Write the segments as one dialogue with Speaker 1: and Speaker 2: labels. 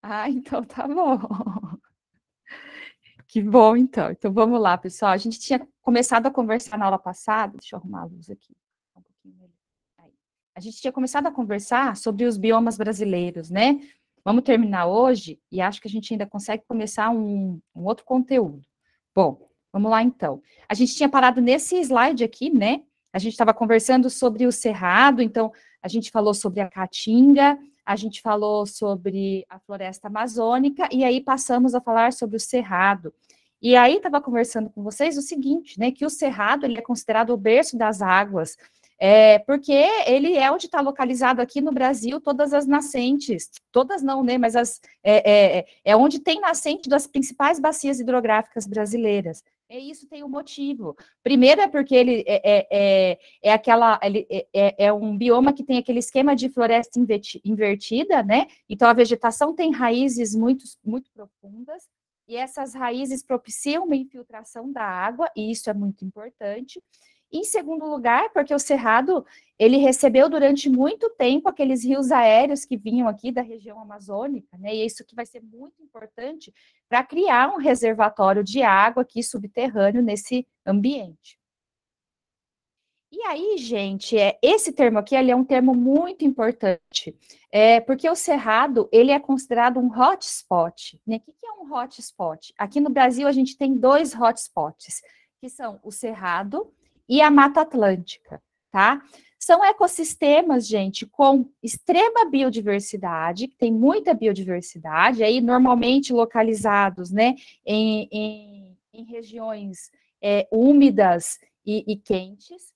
Speaker 1: Ah, então tá bom. Que bom, então. Então vamos lá, pessoal. A gente tinha começado a conversar na aula passada. Deixa eu arrumar a luz aqui. Um pouquinho melhor. Aí. A gente tinha começado a conversar sobre os biomas brasileiros, né? Vamos terminar hoje e acho que a gente ainda consegue começar um outro conteúdo. Bom, vamos lá então. A gente tinha parado nesse slide aqui, né? A gente estava conversando sobre o cerrado, então a gente falou sobre a caatinga, a gente falou sobre a floresta amazônica, e aí passamos a falar sobre o cerrado. E aí estava conversando com vocês o seguinte, né, que o cerrado ele é considerado o berço das águas, porque ele é onde está localizado aqui no Brasil todas as nascentes, todas não, né, mas é onde tem nascente das principais bacias hidrográficas brasileiras. E isso tem um motivo. Primeiro é porque ele é um bioma que tem aquele esquema de floresta invertida, né? Então a vegetação tem raízes muito profundas, e essas raízes propiciam uma infiltração da água, e isso é muito importante. Em segundo lugar, porque o Cerrado, ele recebeu durante muito tempo aqueles rios aéreos que vinham aqui da região amazônica, né? E isso que vai ser muito importante para criar um reservatório de água aqui subterrâneo nesse ambiente. E aí, gente, esse termo aqui ele é um termo muito importante, porque o Cerrado ele é considerado um hotspot. Né? O que é um hotspot? Aqui no Brasil a gente tem dois hotspots, que são o Cerrado e a Mata Atlântica, tá? São ecossistemas, gente, com extrema biodiversidade, tem muita biodiversidade, aí normalmente localizados, né, em regiões úmidas e quentes,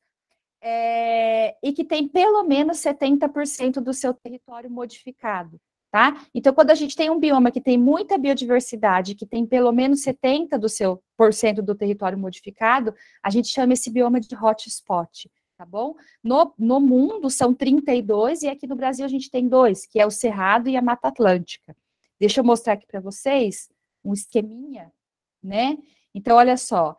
Speaker 1: e que tem pelo menos 70% do seu território modificado, tá? Então, quando a gente tem um bioma que tem muita biodiversidade, que tem pelo menos 70% do seu por cento do território modificado, a gente chama esse bioma de hotspot, tá bom? No mundo são 32, e aqui no Brasil a gente tem dois, que é o Cerrado e a Mata Atlântica. Deixa eu mostrar aqui para vocês um esqueminha, né? Então, olha só,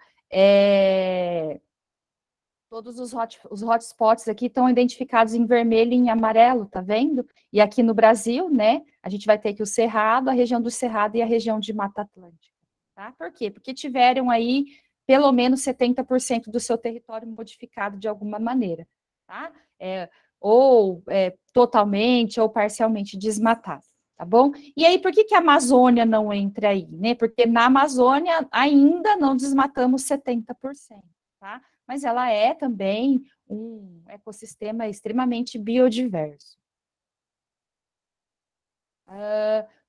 Speaker 1: todos os hotspots aqui estão identificados em vermelho e em amarelo, tá vendo? E aqui no Brasil, né, a gente vai ter aqui o Cerrado, a região do Cerrado e a região de Mata Atlântica, tá? Por quê? Porque tiveram aí pelo menos 70% do seu território modificado de alguma maneira, tá? Totalmente ou parcialmente desmatado, tá bom? E aí, por que a Amazônia não entra aí, né? Porque na Amazônia ainda não desmatamos 70%, tá? Mas ela é também um ecossistema extremamente biodiverso.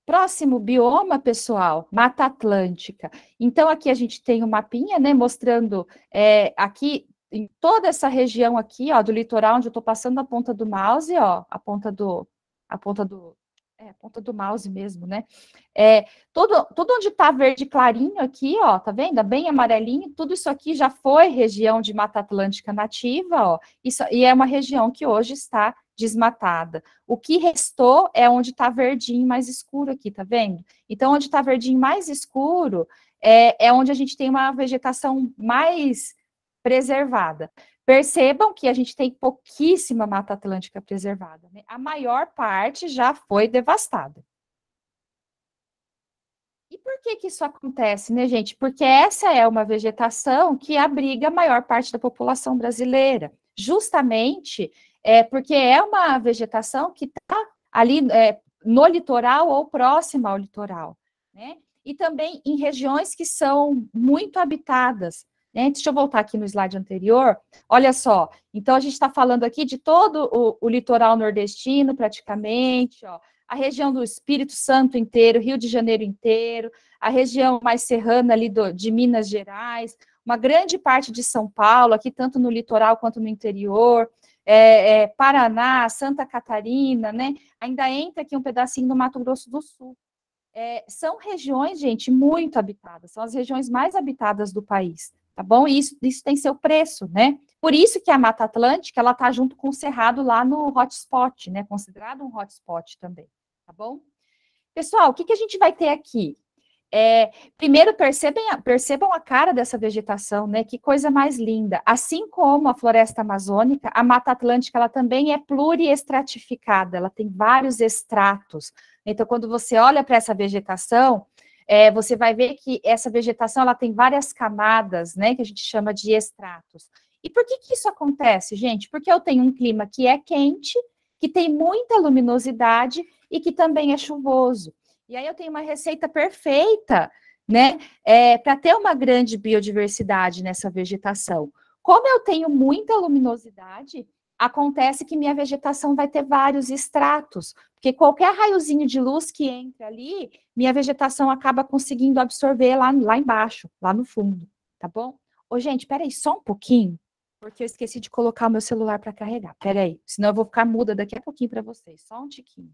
Speaker 1: Próximo bioma, pessoal, Mata Atlântica. Então, aqui a gente tem um mapinha, né, mostrando aqui, em toda essa região aqui, ó, do litoral, onde eu estou passando a ponta do mouse, ó, a ponta do mouse mesmo, né? Tudo onde está verde clarinho aqui, ó, tá vendo? Bem amarelinho, tudo isso aqui já foi região de Mata Atlântica nativa, ó, e é uma região que hoje está desmatada. O que restou é onde está verdinho mais escuro aqui, tá vendo? Então, onde está verdinho mais escuro é onde a gente tem uma vegetação mais preservada. Percebam que a gente tem pouquíssima Mata Atlântica preservada, né? A maior parte já foi devastada. E por que isso acontece, né, gente? Porque essa é uma vegetação que abriga a maior parte da população brasileira. Justamente porque é uma vegetação que está ali no litoral ou próxima ao litoral, né? E também em regiões que são muito habitadas, né? Deixa eu voltar aqui no slide anterior. Olha só, então a gente está falando aqui de todo o litoral nordestino, praticamente, ó, a região do Espírito Santo inteiro, Rio de Janeiro inteiro, a região mais serrana ali de Minas Gerais, uma grande parte de São Paulo, aqui tanto no litoral quanto no interior, Paraná, Santa Catarina, né? Ainda entra aqui um pedacinho do Mato Grosso do Sul. São regiões, gente, muito habitadas, são as regiões mais habitadas do país, tá bom? E isso tem seu preço, né? Por isso que a Mata Atlântica, ela tá junto com o Cerrado lá no hotspot, né? Considerado um hotspot também, tá bom? Pessoal, o que a gente vai ter aqui? Primeiro, percebam a cara dessa vegetação, né? Que coisa mais linda. Assim como a floresta amazônica, a Mata Atlântica, ela também é pluriestratificada, ela tem vários estratos. Então, quando você olha para essa vegetação, você vai ver que essa vegetação, ela tem várias camadas, né? Que a gente chama de estratos. E por que isso acontece, gente? Porque eu tenho um clima que é quente, que tem muita luminosidade e que também é chuvoso. E aí eu tenho uma receita perfeita, né, para ter uma grande biodiversidade nessa vegetação. Como eu tenho muita luminosidade, acontece que minha vegetação vai ter vários estratos, porque qualquer raiozinho de luz que entra ali, minha vegetação acaba conseguindo absorver lá embaixo, lá no fundo, tá bom? Ô, gente, peraí, só um pouquinho, porque eu esqueci de colocar o meu celular para carregar. Peraí, senão eu vou ficar muda daqui a pouquinho para vocês, só um tiquinho.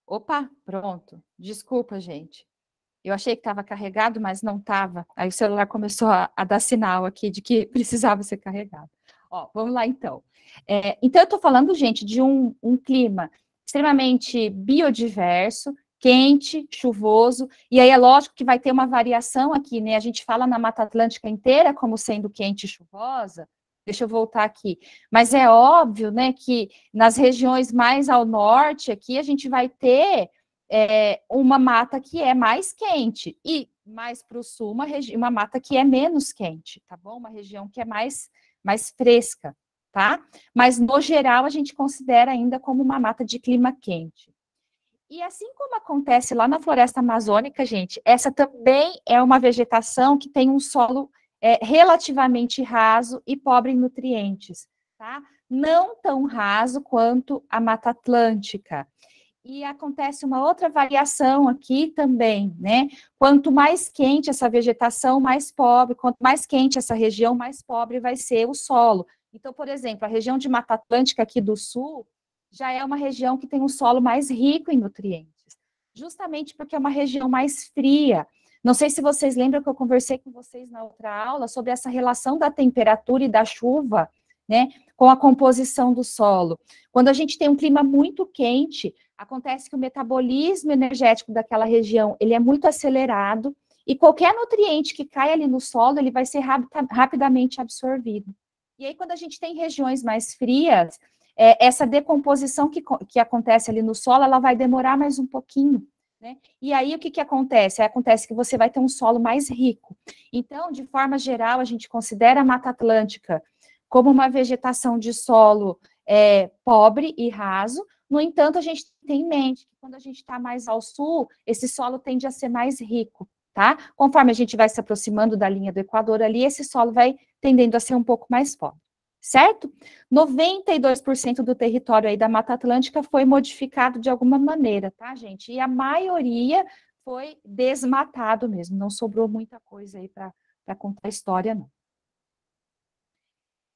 Speaker 1: Opa, pronto. Desculpa, gente. Eu achei que estava carregado, mas não estava. Aí o celular começou a dar sinal aqui de que precisava ser carregado. Ó, vamos lá então. Então, eu estou falando, gente, de um clima extremamente biodiverso, quente, chuvoso, e aí é lógico que vai ter uma variação aqui, né? A gente fala na Mata Atlântica inteira como sendo quente e chuvosa. Deixa eu voltar aqui. Mas é óbvio, né, que nas regiões mais ao norte aqui a gente vai ter uma mata que é mais quente, e mais para o sul, uma mata que é menos quente, tá bom? Uma região que é mais fresca, tá? Mas, no geral, a gente considera ainda como uma mata de clima quente. E assim como acontece lá na floresta amazônica, gente, essa também é uma vegetação que tem um solo relativamente raso e pobre em nutrientes, tá? Não tão raso quanto a Mata Atlântica. E acontece uma outra variação aqui também, né? Quanto mais quente essa vegetação, mais pobre, quanto mais quente essa região, mais pobre vai ser o solo. Então, por exemplo, a região de Mata Atlântica aqui do sul já é uma região que tem um solo mais rico em nutrientes, justamente porque é uma região mais fria. Não sei se vocês lembram que eu conversei com vocês na outra aula sobre essa relação da temperatura e da chuva, né, com a composição do solo. Quando a gente tem um clima muito quente, acontece que o metabolismo energético daquela região, ele é muito acelerado, e qualquer nutriente que cai ali no solo, ele vai ser rapidamente absorvido. E aí, quando a gente tem regiões mais frias, essa decomposição que acontece ali no solo, ela vai demorar mais um pouquinho, né? E aí, o que acontece? Acontece que você vai ter um solo mais rico. Então, de forma geral, a gente considera a Mata Atlântica como uma vegetação de solo pobre e raso. No entanto, a gente tem em mente que quando a gente está mais ao sul, esse solo tende a ser mais rico, tá? Conforme a gente vai se aproximando da linha do Equador ali, esse solo vai tendendo a ser um pouco mais pobre, certo? 92% do território aí da Mata Atlântica foi modificado de alguma maneira, tá, gente? E a maioria foi desmatado mesmo, não sobrou muita coisa aí para contar a história, não.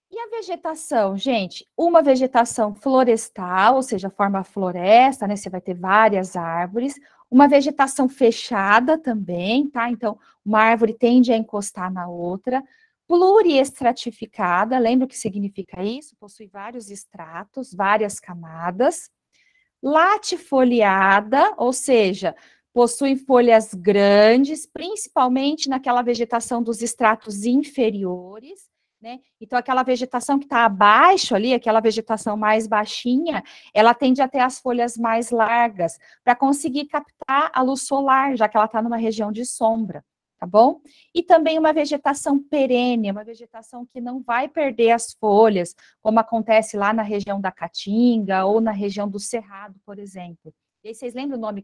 Speaker 1: E a vegetação, gente? Uma vegetação florestal, ou seja, forma floresta, né? Você vai ter várias árvores. Uma vegetação fechada também, tá? Então, uma árvore tende a encostar na outra. Pluriestratificada, lembra o que significa isso? Possui vários estratos, várias camadas. Latifoliada, ou seja, possui folhas grandes, principalmente naquela vegetação dos estratos inferiores, né? Então, aquela vegetação que está abaixo ali, aquela vegetação mais baixinha, ela tende a ter as folhas mais largas, para conseguir captar a luz solar, já que ela está numa região de sombra, tá bom? E também uma vegetação perene, uma vegetação que não vai perder as folhas, como acontece lá na região da Caatinga ou na região do Cerrado, por exemplo. E aí vocês lembram o nome,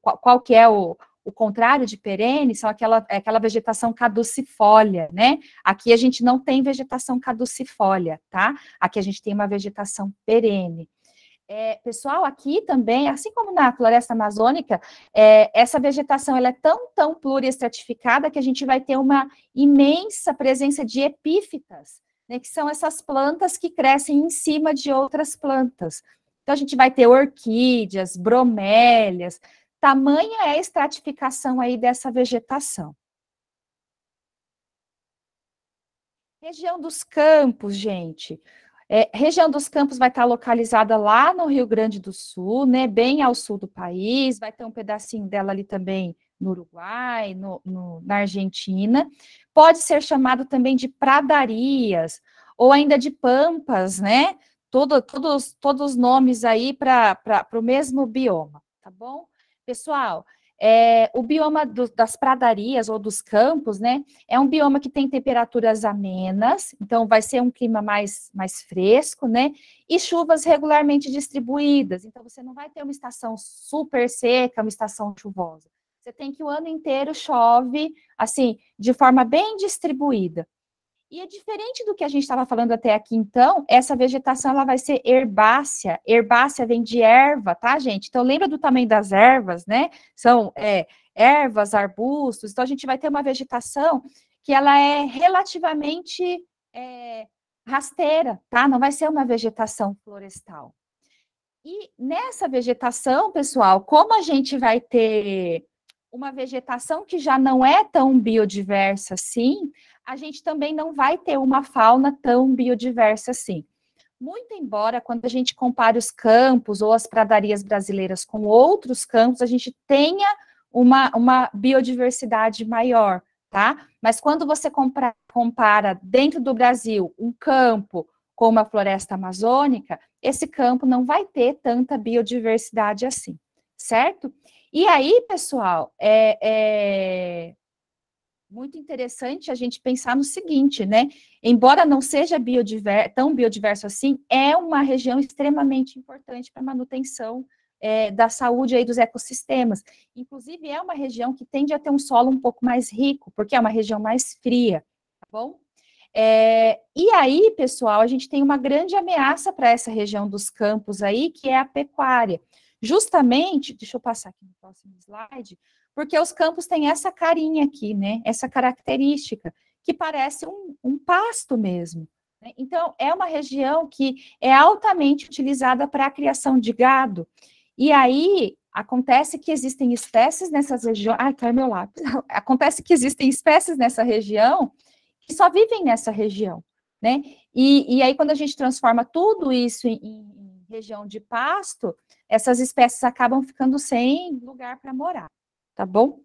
Speaker 1: qual que é o contrário de perene? São aquela vegetação caducifólia, né? Aqui a gente não tem vegetação caducifólia, tá? Aqui a gente tem uma vegetação perene. Pessoal, aqui também, assim como na floresta amazônica, essa vegetação ela é tão pluriestratificada que a gente vai ter uma imensa presença de epífitas, né, que são essas plantas que crescem em cima de outras plantas. Então, a gente vai ter orquídeas, bromélias, tamanha é a estratificação aí dessa vegetação. Região dos Campos, gente. Região dos Campos vai estar localizada lá no Rio Grande do Sul, né, bem ao sul do país, vai ter um pedacinho dela ali também no Uruguai, na Argentina. Pode ser chamado também de pradarias, ou ainda de pampas, né? Todos os nomes aí para o mesmo bioma, tá bom? Pessoal, o bioma das pradarias ou dos campos, né? É um bioma que tem temperaturas amenas, então vai ser um clima mais fresco, né? E chuvas regularmente distribuídas. Então você não vai ter uma estação super seca, uma estação chuvosa. Você tem que o ano inteiro chove, assim, de forma bem distribuída. E é diferente do que a gente estava falando até aqui, então, essa vegetação ela vai ser herbácea. Herbácea vem de erva, tá, gente? Então, lembra do tamanho das ervas, né? São ervas, arbustos. Então, a gente vai ter uma vegetação que ela é relativamente rasteira, tá? Não vai ser uma vegetação florestal. E nessa vegetação, pessoal, como a gente vai ter uma vegetação que já não é tão biodiversa assim, a gente também não vai ter uma fauna tão biodiversa assim. Muito embora, quando a gente compare os campos ou as pradarias brasileiras com outros campos, a gente tenha uma biodiversidade maior, tá? Mas quando você compara dentro do Brasil um campo com uma floresta amazônica, esse campo não vai ter tanta biodiversidade assim, certo? E aí, pessoal, muito interessante a gente pensar no seguinte, né? Embora não seja tão biodiverso assim, é uma região extremamente importante para a manutenção da saúde aí dos ecossistemas. Inclusive, é uma região que tende a ter um solo um pouco mais rico, porque é uma região mais fria, tá bom? E aí, pessoal, a gente tem uma grande ameaça para essa região dos campos aí, que é a pecuária. Justamente, deixa eu passar aqui no próximo slide, porque os campos têm essa carinha aqui, né? Essa característica, que parece um pasto mesmo. Né? Então, é uma região que é altamente utilizada para a criação de gado. E aí, acontece que existem espécies nessas regiões. Ai, caiu meu lápis. Acontece que existem espécies nessa região que só vivem nessa região, né? E aí, quando a gente transforma tudo isso em região de pasto, essas espécies acabam ficando sem lugar para morar, tá bom?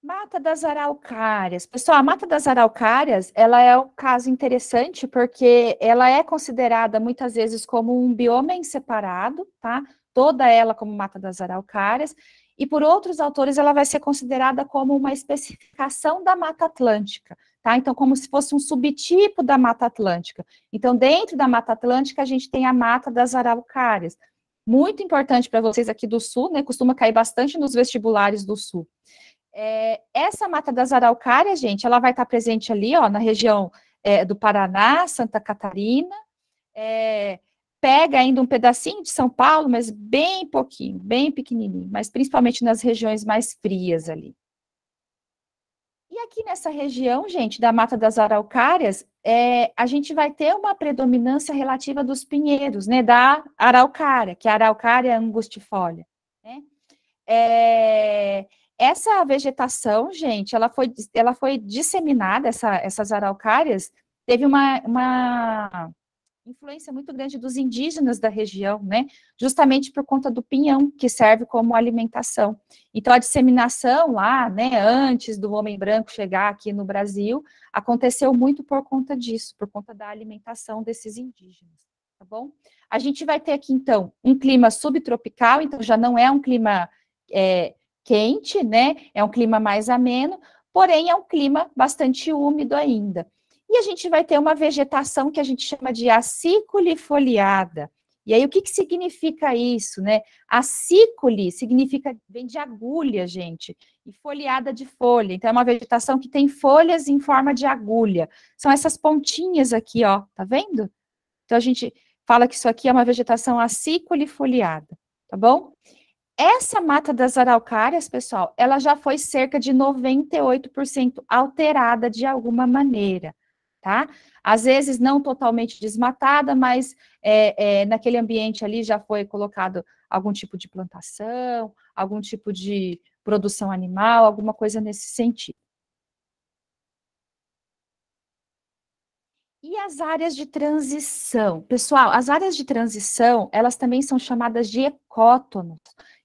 Speaker 1: Mata das araucárias. Pessoal, a Mata das Araucárias, ela é um caso interessante porque ela é considerada muitas vezes como um bioma em separado, tá? Toda ela como Mata das Araucárias, e por outros autores ela vai ser considerada como uma especificação da Mata Atlântica, tá? Então, como se fosse um subtipo da Mata Atlântica. Então, dentro da Mata Atlântica, a gente tem a Mata das Araucárias. Muito importante para vocês aqui do Sul, né? Costuma cair bastante nos vestibulares do Sul. Essa Mata das Araucárias, gente, ela vai estar presente ali, ó, na região do Paraná, Santa Catarina, pega ainda um pedacinho de São Paulo, mas bem pouquinho, bem pequenininho, mas principalmente nas regiões mais frias ali. E aqui nessa região, gente, da Mata das Araucárias, a gente vai ter uma predominância relativa dos pinheiros, né, da araucária, que é a araucária angustifolia, né? Essa vegetação, gente, ela foi disseminada, essas araucárias, teve uma influência muito grande dos indígenas da região, né? Justamente por conta do pinhão, que serve como alimentação. Então, a disseminação lá, né, antes do homem branco chegar aqui no Brasil, aconteceu muito por conta disso, por conta da alimentação desses indígenas, tá bom? A gente vai ter aqui, então, um clima subtropical, então já não é um clima quente, né? É um clima mais ameno, porém é um clima bastante úmido ainda. E a gente vai ter uma vegetação que a gente chama de acícule foliada. E aí, o que significa isso, né? Acícule vem de agulha, gente, e foliada de folha. Então, é uma vegetação que tem folhas em forma de agulha. São essas pontinhas aqui, ó, tá vendo? Então, a gente fala que isso aqui é uma vegetação acicoli-foliada, tá bom? Essa mata das araucárias, pessoal, ela já foi cerca de 98% alterada de alguma maneira, tá? Às vezes não totalmente desmatada, mas naquele ambiente ali já foi colocado algum tipo de plantação, algum tipo de produção animal, alguma coisa nesse sentido. E as áreas de transição? Pessoal, as áreas de transição, elas também são chamadas de ecótonos.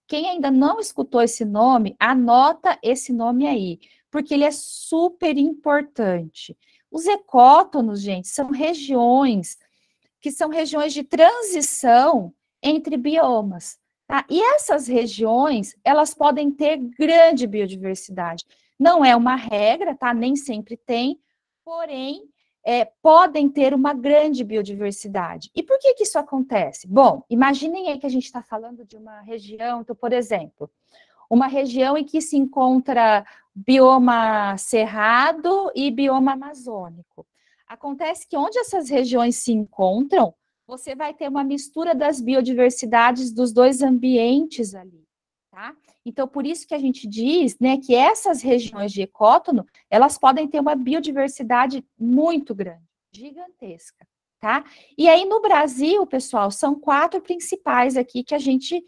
Speaker 1: Quem ainda não escutou esse nome, anota esse nome aí, porque ele é super importante. Os ecótonos, gente, são regiões que são regiões de transição entre biomas, tá? E essas regiões, elas podem ter grande biodiversidade. Não é uma regra, tá? Nem sempre tem, porém, podem ter uma grande biodiversidade. E por que que isso acontece? Bom, imaginem aí que a gente está falando de uma região, então, por exemplo, uma região em que se encontra bioma cerrado e bioma amazônico. Acontece que onde essas regiões se encontram, você vai ter uma mistura das biodiversidades dos dois ambientes ali, tá? Então, por isso que a gente diz, né, que essas regiões de ecótono, elas podem ter uma biodiversidade muito grande, gigantesca, tá? E aí, no Brasil, pessoal, são 4 principais aqui que a gente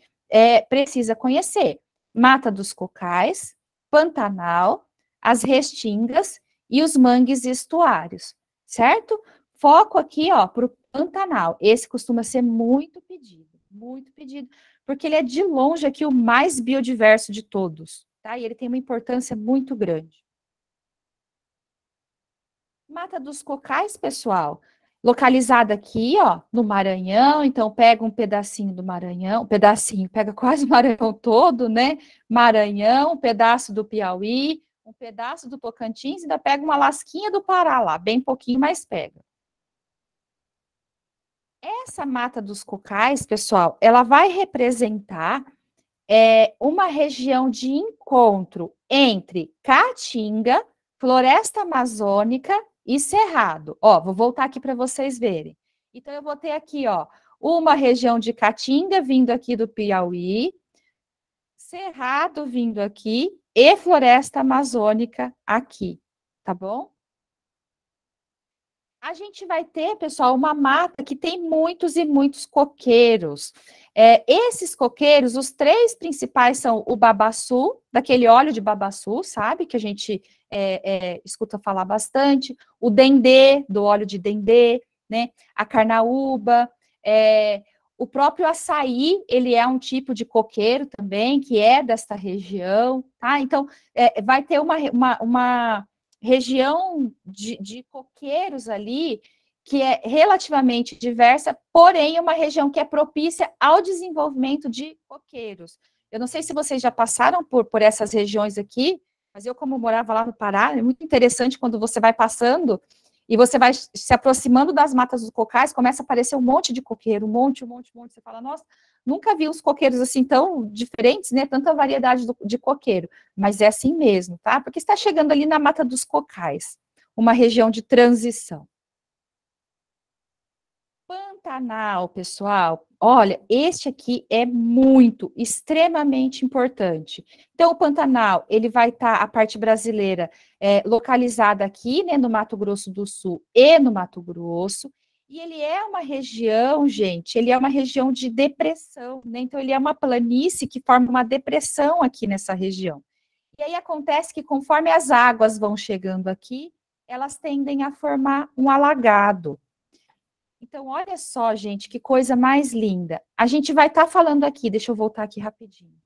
Speaker 1: precisa conhecer. Mata dos Cocais, Pantanal, as Restingas e os mangues e estuários, certo? Foco aqui, ó, para o Pantanal. Esse costuma ser muito pedido, porque ele é de longe aqui o mais biodiverso de todos, tá? E ele tem uma importância muito grande. Mata dos Cocais, pessoal, localizada aqui, ó, no Maranhão, então pega um pedacinho do Maranhão, um pedacinho, pega quase o Maranhão todo, né? Maranhão, um pedaço do Piauí, um pedaço do Tocantins, ainda pega uma lasquinha do Pará lá, bem pouquinho, mas pega. Essa Mata dos Cocais, pessoal, ela vai representar uma região de encontro entre Caatinga, Floresta Amazônica e Cerrado. Ó, vou voltar aqui para vocês verem. Então, eu vou ter aqui, ó, uma região de Caatinga vindo aqui do Piauí, Cerrado vindo aqui e Floresta Amazônica aqui, tá bom? A gente vai ter, pessoal, uma mata que tem muitos e muitos coqueiros. Esses coqueiros, os 3 principais são o babaçu, daquele óleo de babaçu, sabe? Que a gente escuta falar bastante. O dendê, do óleo de dendê, né? A carnaúba. O próprio açaí, ele é um tipo de coqueiro também, que é desta região, tá? Então, vai ter uma região de coqueiros ali, que é relativamente diversa, porém uma região que é propícia ao desenvolvimento de coqueiros. Eu não sei se vocês já passaram por essas regiões aqui, mas eu, como morava lá no Pará, é muito interessante quando você vai passando e você vai se aproximando das matas dos cocais, começa a aparecer um monte de coqueiro, um monte. Você fala, nossa, nunca vi uns coqueiros assim tão diferentes, né? Tanta variedade de coqueiro. Mas é assim mesmo, tá? Porque está chegando ali na Mata dos Cocais, uma região de transição. Pantanal, pessoal, olha, este aqui é muito, extremamente importante. Então, o Pantanal, ele vai estar, a parte brasileira, localizada aqui, né, no Mato Grosso do Sul e no Mato Grosso, e ele é uma região, gente, ele é uma região de depressão, né, então ele é uma planície que forma uma depressão aqui nessa região. E aí acontece que conforme as águas vão chegando aqui, elas tendem a formar um alagado. Então, olha só, gente, que coisa mais linda. A gente vai estar falando aqui, deixa eu voltar aqui rapidinho,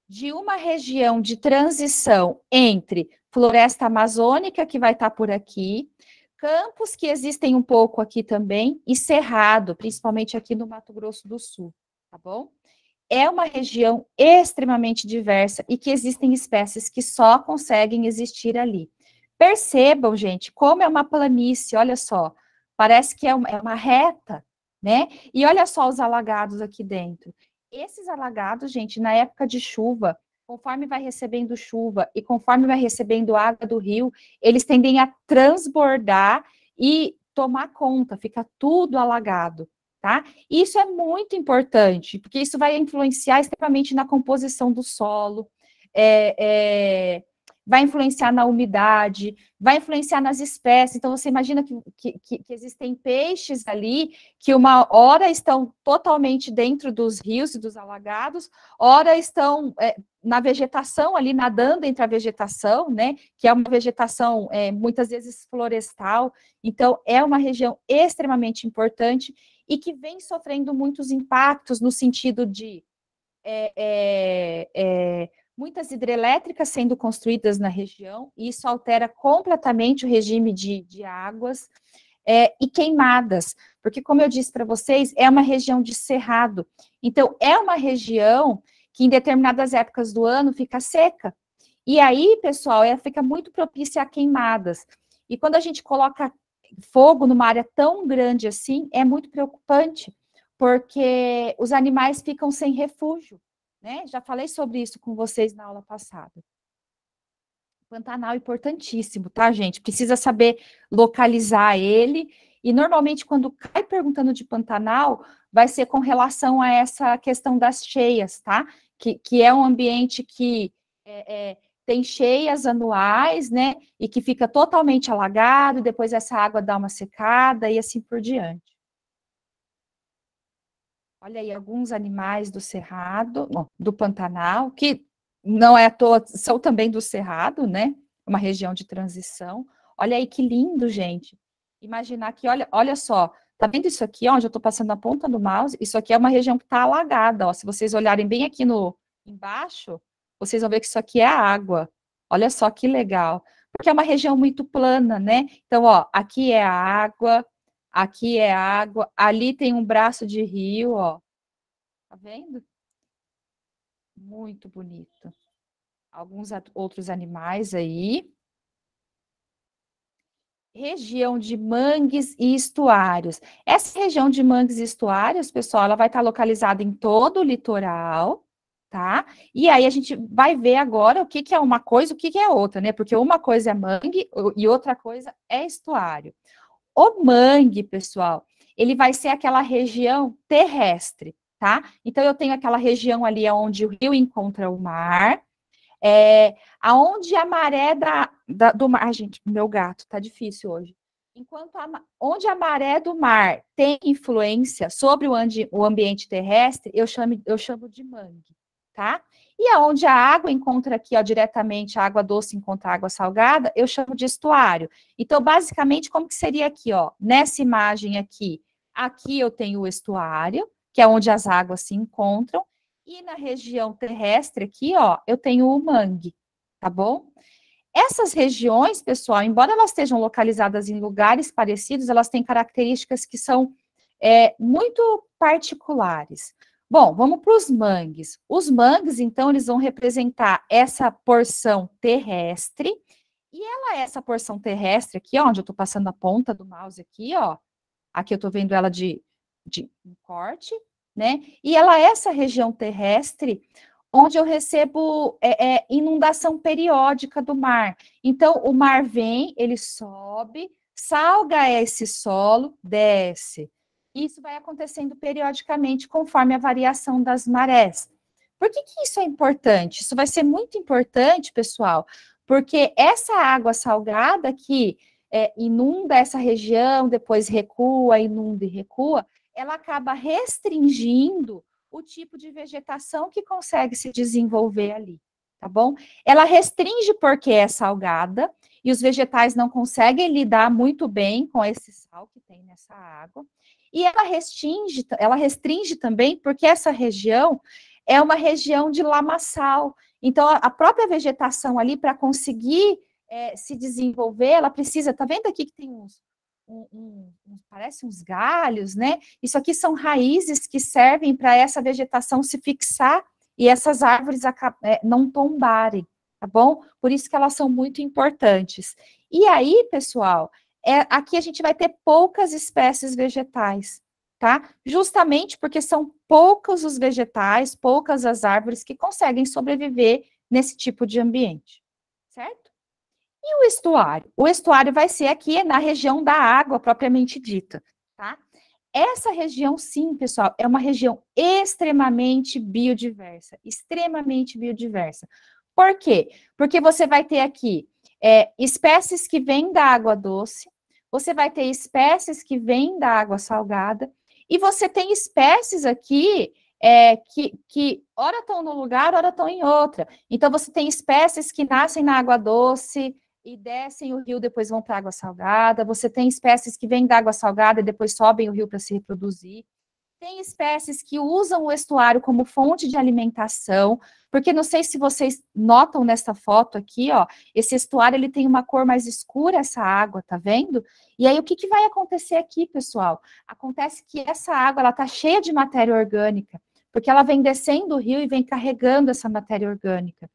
Speaker 1: de uma região de transição entre floresta amazônica, que vai estar por aqui, campos que existem um pouco aqui também, e cerrado, principalmente aqui no Mato Grosso do Sul, tá bom? É uma região extremamente diversa e que existem espécies que só conseguem existir ali. Percebam, gente, como é uma planície, olha só, parece que é uma reta, né? E olha só os alagados aqui dentro. Esses alagados, gente, na época de chuva, conforme vai recebendo chuva e conforme vai recebendo água do rio, eles tendem a transbordar e tomar conta, fica tudo alagado, tá? Isso é muito importante, porque isso vai influenciar extremamente na composição do solo, vai influenciar na umidade, vai influenciar nas espécies. Então, você imagina que existem peixes ali que uma hora estão totalmente dentro dos rios e dos alagados, ora estão na vegetação ali, nadando entre a vegetação, né, que é uma vegetação muitas vezes florestal. Então, é uma região extremamente importante e que vem sofrendo muitos impactos no sentido de muitas hidrelétricas sendo construídas na região, e isso altera completamente o regime de águas, e queimadas, porque, como eu disse para vocês, é uma região de cerrado, então é uma região que em determinadas épocas do ano fica seca, e aí, pessoal, ela fica muito propícia a queimadas, e quando a gente coloca fogo numa área tão grande assim, é muito preocupante, porque os animais ficam sem refúgio, né? Já falei sobre isso com vocês na aula passada. Pantanal é importantíssimo, tá, gente? Precisa saber localizar ele, e normalmente quando cai perguntando de Pantanal, vai ser com relação a essa questão das cheias, tá? Que é um ambiente que tem cheias anuais, né? E que fica totalmente alagado, depois essa água dá uma secada e assim por diante. Olha aí, alguns animais do Cerrado, do Pantanal, que não é à toa, são também do Cerrado, né? Uma região de transição. Olha aí que lindo, gente. Imaginar que, olha só, tá vendo isso aqui, ó, onde eu tô passando a ponta do mouse? Isso aqui é uma região que tá alagada, ó. Se vocês olharem bem aqui embaixo, vocês vão ver que isso aqui é água. Olha só que legal. Porque é uma região muito plana, né? Então, ó, aqui é água, ali tem um braço de rio, ó. Tá vendo? Muito bonito. Alguns outros animais aí. Região de mangues e estuários. Essa região de mangues e estuários, pessoal, ela vai estar localizada em todo o litoral, tá? E aí a gente vai ver agora o que é uma coisa, o que é outra, né? Porque uma coisa é mangue e outra coisa é estuário. O mangue, pessoal, ele vai ser aquela região terrestre, tá? Então, eu tenho aquela região ali onde o rio encontra o mar, aonde a maré do mar... Ai, gente, meu gato, tá difícil hoje. Onde a maré do mar tem influência sobre o ambiente terrestre, eu chamo de mangue, tá? E aonde a água encontra aqui, ó, diretamente, a água doce encontra a água salgada, eu chamo de estuário. Então, basicamente, como que seria aqui, ó? Nessa imagem aqui eu tenho o estuário, que é onde as águas se encontram, e na região terrestre aqui, ó, eu tenho o mangue, tá bom? Essas regiões, pessoal, embora elas estejam localizadas em lugares parecidos, elas têm características que são muito particulares. Bom, vamos para os mangues. Os mangues, então, eles vão representar essa porção terrestre, e essa porção terrestre aqui, ó, onde eu estou passando a ponta do mouse aqui, ó, aqui eu estou vendo ela de um corte, né? E essa região terrestre, onde eu recebo inundação periódica do mar. Então, o mar vem, ele sobe, salga esse solo, desce. Isso vai acontecendo periodicamente, conforme a variação das marés. Por que isso é importante? Isso vai ser muito importante, pessoal, porque essa água salgada que inunda essa região, depois recua, inunda e recua, ela acaba restringindo o tipo de vegetação que consegue se desenvolver ali, tá bom? Ela restringe porque é salgada e os vegetais não conseguem lidar muito bem com esse sal que tem nessa água. E ela restringe também porque essa região é uma região de lamaçal. Então, a própria vegetação ali, para conseguir se desenvolver, ela precisa, tá vendo aqui que tem parece uns galhos, né? Isso aqui são raízes que servem para essa vegetação se fixar e essas árvores não tombarem, tá bom? Por isso que elas são muito importantes. E aí, pessoal, aqui a gente vai ter poucas espécies vegetais, tá? Justamente porque são poucos os vegetais, poucas as árvores que conseguem sobreviver nesse tipo de ambiente, certo? E o estuário? O estuário vai ser aqui na região da água propriamente dita, tá? Essa região, sim, pessoal, é uma região extremamente biodiversa, extremamente biodiversa. Por quê? Porque você vai ter aqui espécies que vêm da água doce, você vai ter espécies que vêm da água salgada, e você tem espécies aqui que ora estão no lugar, ora estão em outra. Então, você tem espécies que nascem na água doce, e descem o rio, depois vão para a água salgada. Você tem espécies que vêm da água salgada e depois sobem o rio para se reproduzir. Tem espécies que usam o estuário como fonte de alimentação, porque não sei se vocês notam nessa foto aqui, ó, esse estuário ele tem uma cor mais escura, essa água, tá vendo? E aí o que, que vai acontecer aqui, pessoal? Acontece que essa água ela tá cheia de matéria orgânica, porque ela vem descendo o rio e vem carregando essa matéria orgânica.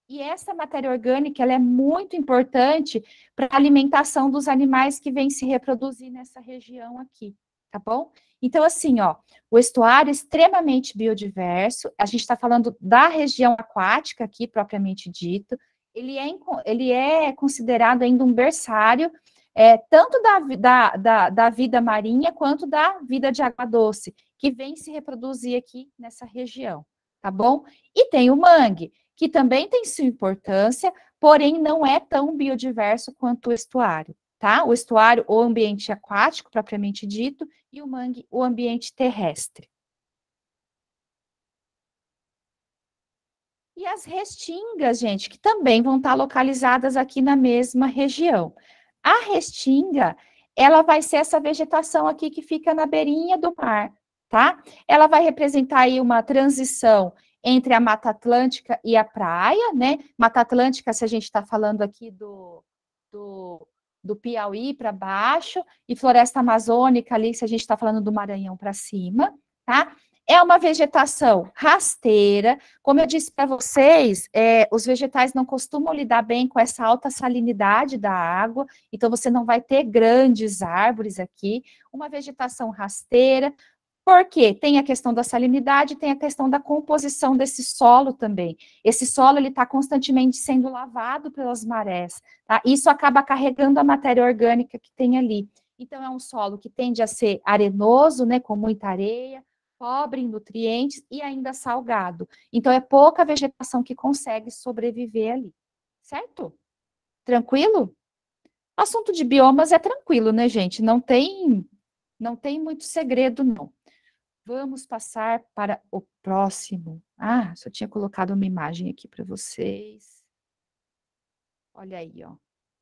Speaker 1: E essa matéria orgânica ela é muito importante para a alimentação dos animais que vêm se reproduzir nessa região aqui, tá bom? Então, assim, ó, o estuário é extremamente biodiverso, a gente está falando da região aquática aqui, propriamente dito, ele é considerado ainda um berçário, tanto da vida marinha quanto da vida de água doce, que vem se reproduzir aqui nessa região, tá bom? E tem o mangue, que também tem sua importância, porém não é tão biodiverso quanto o estuário, tá? O estuário, o ambiente aquático, propriamente dito, e o mangue, o ambiente terrestre. E as restingas, gente, que também vão estar localizadas aqui na mesma região. A restinga, ela vai ser essa vegetação aqui que fica na beirinha do mar, tá? Ela vai representar aí uma transição entre a Mata Atlântica e a praia, né? Mata Atlântica, se a gente está falando aqui do, do Piauí para baixo, e Floresta Amazônica ali, se a gente está falando do Maranhão para cima, tá? É uma vegetação rasteira, como eu disse para vocês, os vegetais não costumam lidar bem com essa alta salinidade da água, então você não vai ter grandes árvores aqui, uma vegetação rasteira, porque tem a questão da salinidade, tem a questão da composição desse solo também. Esse solo ele está constantemente sendo lavado pelas marés, tá? Isso acaba carregando a matéria orgânica que tem ali. Então é um solo que tende a ser arenoso, né, com muita areia, pobre em nutrientes e ainda salgado. Então, é pouca vegetação que consegue sobreviver ali, certo? Tranquilo? Assunto de biomas é tranquilo, né, gente? Não tem muito segredo, não. Vamos passar para o próximo. Ah, só tinha colocado uma imagem aqui para vocês. Olha aí, ó.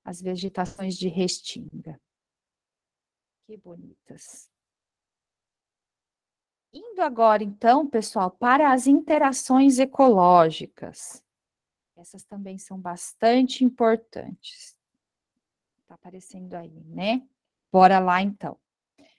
Speaker 1: As vegetações de restinga. Que bonitas. Indo agora, então, pessoal, para as interações ecológicas. Essas também são bastante importantes. Tá aparecendo aí, né? Bora lá, então.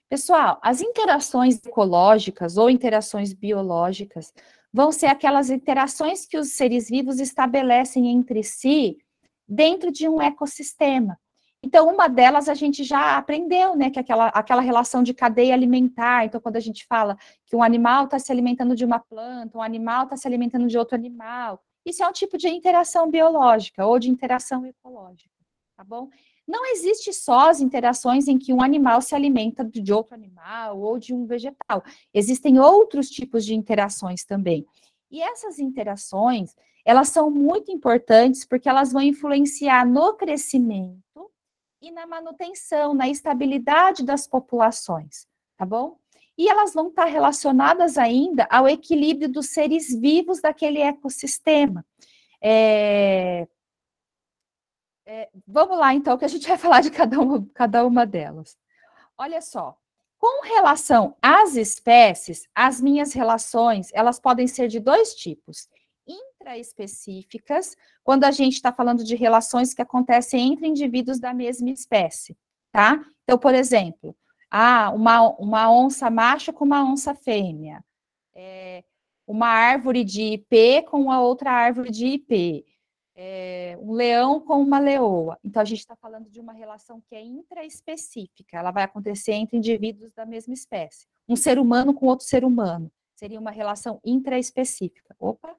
Speaker 1: Pessoal, as interações ecológicas ou interações biológicas vão ser aquelas interações que os seres vivos estabelecem entre si dentro de um ecossistema. Então, uma delas a gente já aprendeu, né, que é aquela relação de cadeia alimentar. Então, quando a gente fala que um animal está se alimentando de uma planta, um animal está se alimentando de outro animal, isso é um tipo de interação biológica ou de interação ecológica, tá bom? Não existe só as interações em que um animal se alimenta de outro animal ou de um vegetal. Existem outros tipos de interações também. E essas interações, elas são muito importantes porque elas vão influenciar no crescimento e na manutenção, na estabilidade das populações, tá bom? E elas vão estar relacionadas ainda ao equilíbrio dos seres vivos daquele ecossistema. Vamos lá, então, que a gente vai falar de cada uma delas. Olha só, com relação às espécies, as minhas relações, elas podem ser de dois tipos. Intraespecíficas, quando a gente está falando de relações que acontecem entre indivíduos da mesma espécie, tá? Então, por exemplo, uma onça macho com uma onça fêmea, uma árvore de ipê com a outra árvore de ipê, um leão com uma leoa. Então, a gente está falando de uma relação que é intraespecífica, ela vai acontecer entre indivíduos da mesma espécie. Um ser humano com outro ser humano. Seria uma relação intraespecífica. Opa,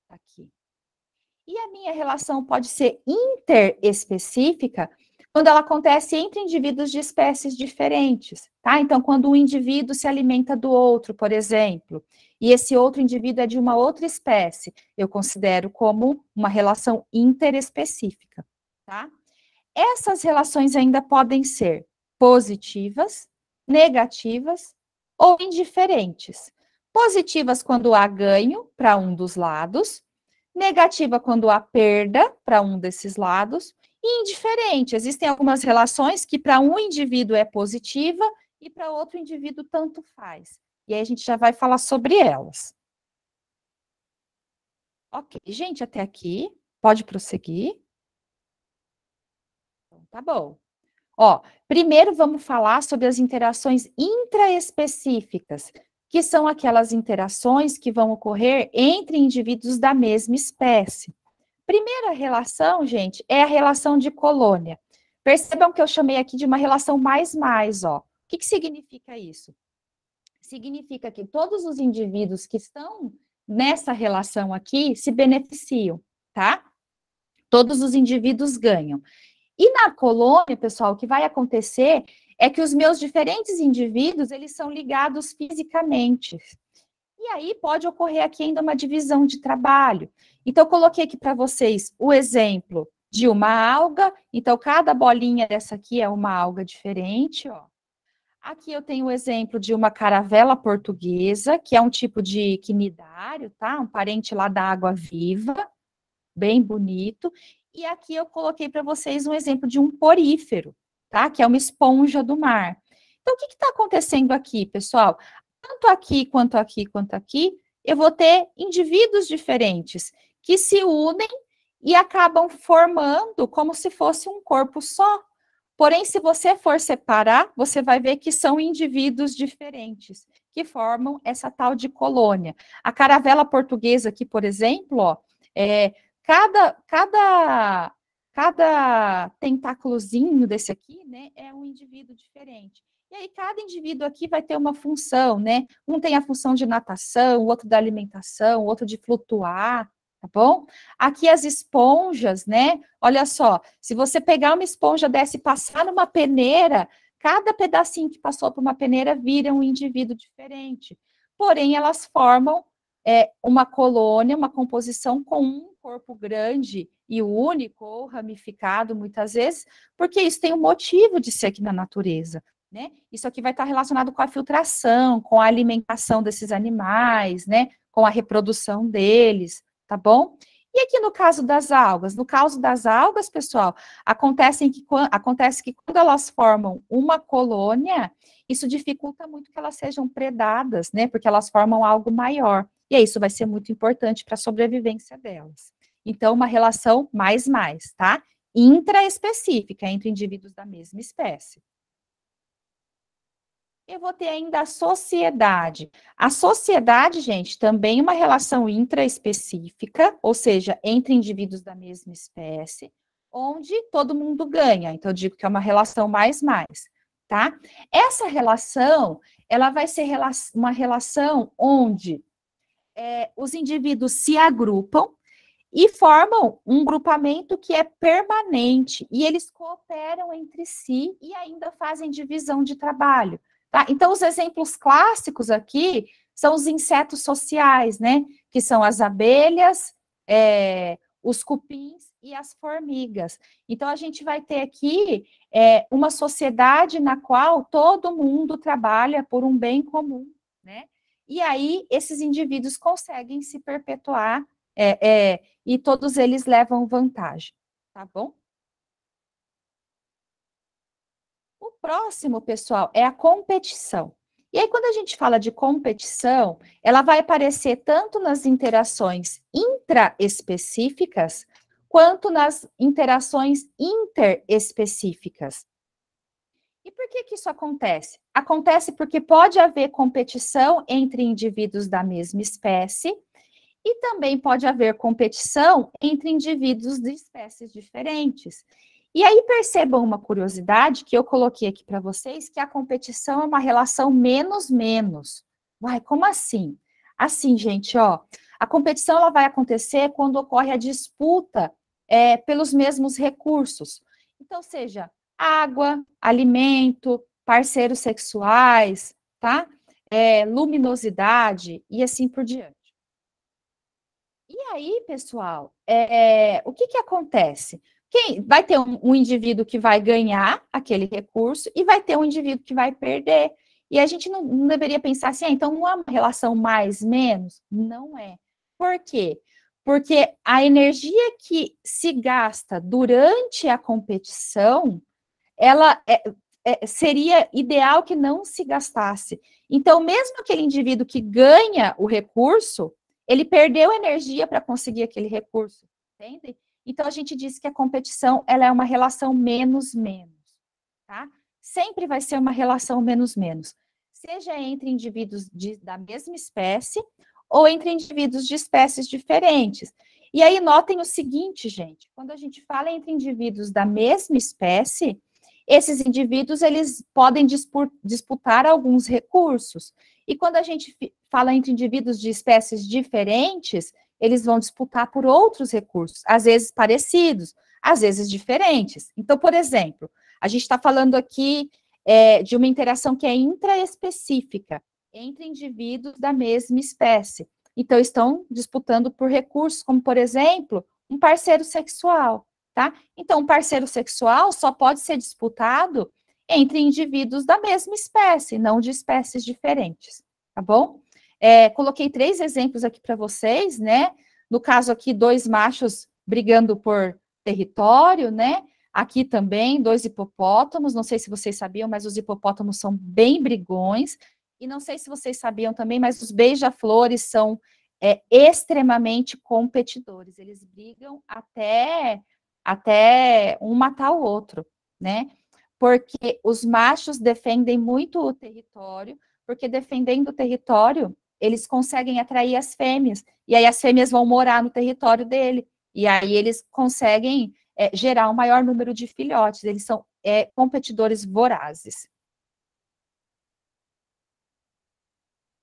Speaker 1: tá aqui. E a minha relação pode ser interespecífica quando ela acontece entre indivíduos de espécies diferentes, tá? Então, quando um indivíduo se alimenta do outro, por exemplo, e esse outro indivíduo é de uma outra espécie, eu considero como uma relação interespecífica, tá? Essas relações ainda podem ser positivas, negativas ou indiferentes. Positivas quando há ganho para um dos lados, negativa quando há perda para um desses lados, e indiferente. Existem algumas relações que para um indivíduo é positiva e para outro indivíduo tanto faz. E aí a gente já vai falar sobre elas. Ok, gente, até aqui. Pode prosseguir. Então, tá bom. Ó, primeiro vamos falar sobre as interações intraespecíficas, que são aquelas interações que vão ocorrer entre indivíduos da mesma espécie. Primeira relação, gente, é a relação de colônia. Percebam que eu chamei aqui de uma relação mais, ó. O que significa isso? Significa que todos os indivíduos que estão nessa relação aqui se beneficiam, tá? Todos os indivíduos ganham. E na colônia, pessoal, o que vai acontecer é que os meus diferentes indivíduos, eles são ligados fisicamente. E aí pode ocorrer aqui ainda uma divisão de trabalho. Então, eu coloquei aqui para vocês o exemplo de uma alga. Então, cada bolinha dessa aqui é uma alga diferente, ó. Aqui eu tenho o exemplo de uma caravela portuguesa, que é um tipo de quinidário, tá? Um parente lá da água-viva, bem bonito. E aqui eu coloquei para vocês um exemplo de um porífero, tá? Que é uma esponja do mar. Então, o que está acontecendo aqui, pessoal? Tanto aqui, quanto aqui, quanto aqui, eu vou ter indivíduos diferentes que se unem e acabam formando como se fosse um corpo só. Porém, se você for separar, você vai ver que são indivíduos diferentes que formam essa tal de colônia. A caravela portuguesa aqui, por exemplo, ó, cada tentáculozinho desse aqui, né, é um indivíduo diferente. E aí, cada indivíduo aqui vai ter uma função, né? Um tem a função de natação, o outro da alimentação, o outro de flutuar, tá bom? Aqui as esponjas, né? Olha só, se você pegar uma esponja dessa e passar numa peneira, cada pedacinho que passou por uma peneira vira um indivíduo diferente. Porém, elas formam uma colônia, uma composição com um corpo grande e único, ou ramificado, muitas vezes, porque isso tem um motivo de ser aqui na natureza, né? Isso aqui vai estar relacionado com a filtração, com a alimentação desses animais, né? Com a reprodução deles, tá bom? E aqui no caso das algas? No caso das algas, pessoal, acontece que quando elas formam uma colônia, isso dificulta muito que elas sejam predadas, né? Porque elas formam algo maior. E isso vai ser muito importante para a sobrevivência delas. Então, uma relação mais, tá? Intraespecífica entre indivíduos da mesma espécie. Eu vou ter ainda a sociedade. A sociedade, gente, também é uma relação intraespecífica, ou seja, entre indivíduos da mesma espécie, onde todo mundo ganha. Então, eu digo que é uma relação mais, tá? Essa relação, ela vai ser uma relação onde os indivíduos se agrupam e formam um grupamento que é permanente, e eles cooperam entre si e ainda fazem divisão de trabalho. Tá? Então, os exemplos clássicos aqui são os insetos sociais, né? Que são as abelhas, os cupins e as formigas. Então, a gente vai ter aqui uma sociedade na qual todo mundo trabalha por um bem comum, né? E aí, esses indivíduos conseguem se perpetuar e todos eles levam vantagem, tá bom? O próximo, pessoal, é a competição. E aí, quando a gente fala de competição, ela vai aparecer tanto nas interações intraespecíficas, quanto nas interações interespecíficas. E por que isso acontece? Acontece porque pode haver competição entre indivíduos da mesma espécie, e também pode haver competição entre indivíduos de espécies diferentes. E aí percebam uma curiosidade que eu coloquei aqui para vocês, que a competição é uma relação menos-menos. Uai, como assim? Assim, gente, ó, a competição ela vai acontecer quando ocorre a disputa pelos mesmos recursos. Então, seja água, alimento, parceiros sexuais, tá? Luminosidade e assim por diante. E aí, pessoal, o que que acontece? Vai ter um indivíduo que vai ganhar aquele recurso e vai ter um indivíduo que vai perder. E a gente não deveria pensar assim, então não é uma relação mais-menos? Não é. Por quê? Porque a energia que se gasta durante a competição, ela seria ideal que não se gastasse. Então, mesmo aquele indivíduo que ganha o recurso, ele perdeu energia para conseguir aquele recurso, entende? Então, a gente diz que a competição ela é uma relação menos-menos, tá? Sempre vai ser uma relação menos-menos, seja entre indivíduos da mesma espécie ou entre indivíduos de espécies diferentes. E aí, notem o seguinte, gente, quando a gente fala entre indivíduos da mesma espécie, esses indivíduos, eles podem disputar alguns recursos. E quando a gente fala entre indivíduos de espécies diferentes, eles vão disputar por outros recursos, às vezes parecidos, às vezes diferentes. Então, por exemplo, a gente está falando aqui de uma interação que é intraespecífica entre indivíduos da mesma espécie. Então, estão disputando por recursos, como, por exemplo, um parceiro sexual. Tá? Então, um parceiro sexual só pode ser disputado entre indivíduos da mesma espécie, não de espécies diferentes, tá bom? Coloquei 3 exemplos aqui para vocês, né? No caso aqui, 2 machos brigando por território, né? Aqui também, 2 hipopótamos, não sei se vocês sabiam, mas os hipopótamos são bem brigões, e não sei se vocês sabiam também, mas os beija-flores são extremamente competidores, eles brigam até um matar o outro, né? Porque os machos defendem muito o território, porque defendendo o território, eles conseguem atrair as fêmeas, e aí as fêmeas vão morar no território dele, e aí eles conseguem gerar um maior número de filhotes, eles são competidores vorazes.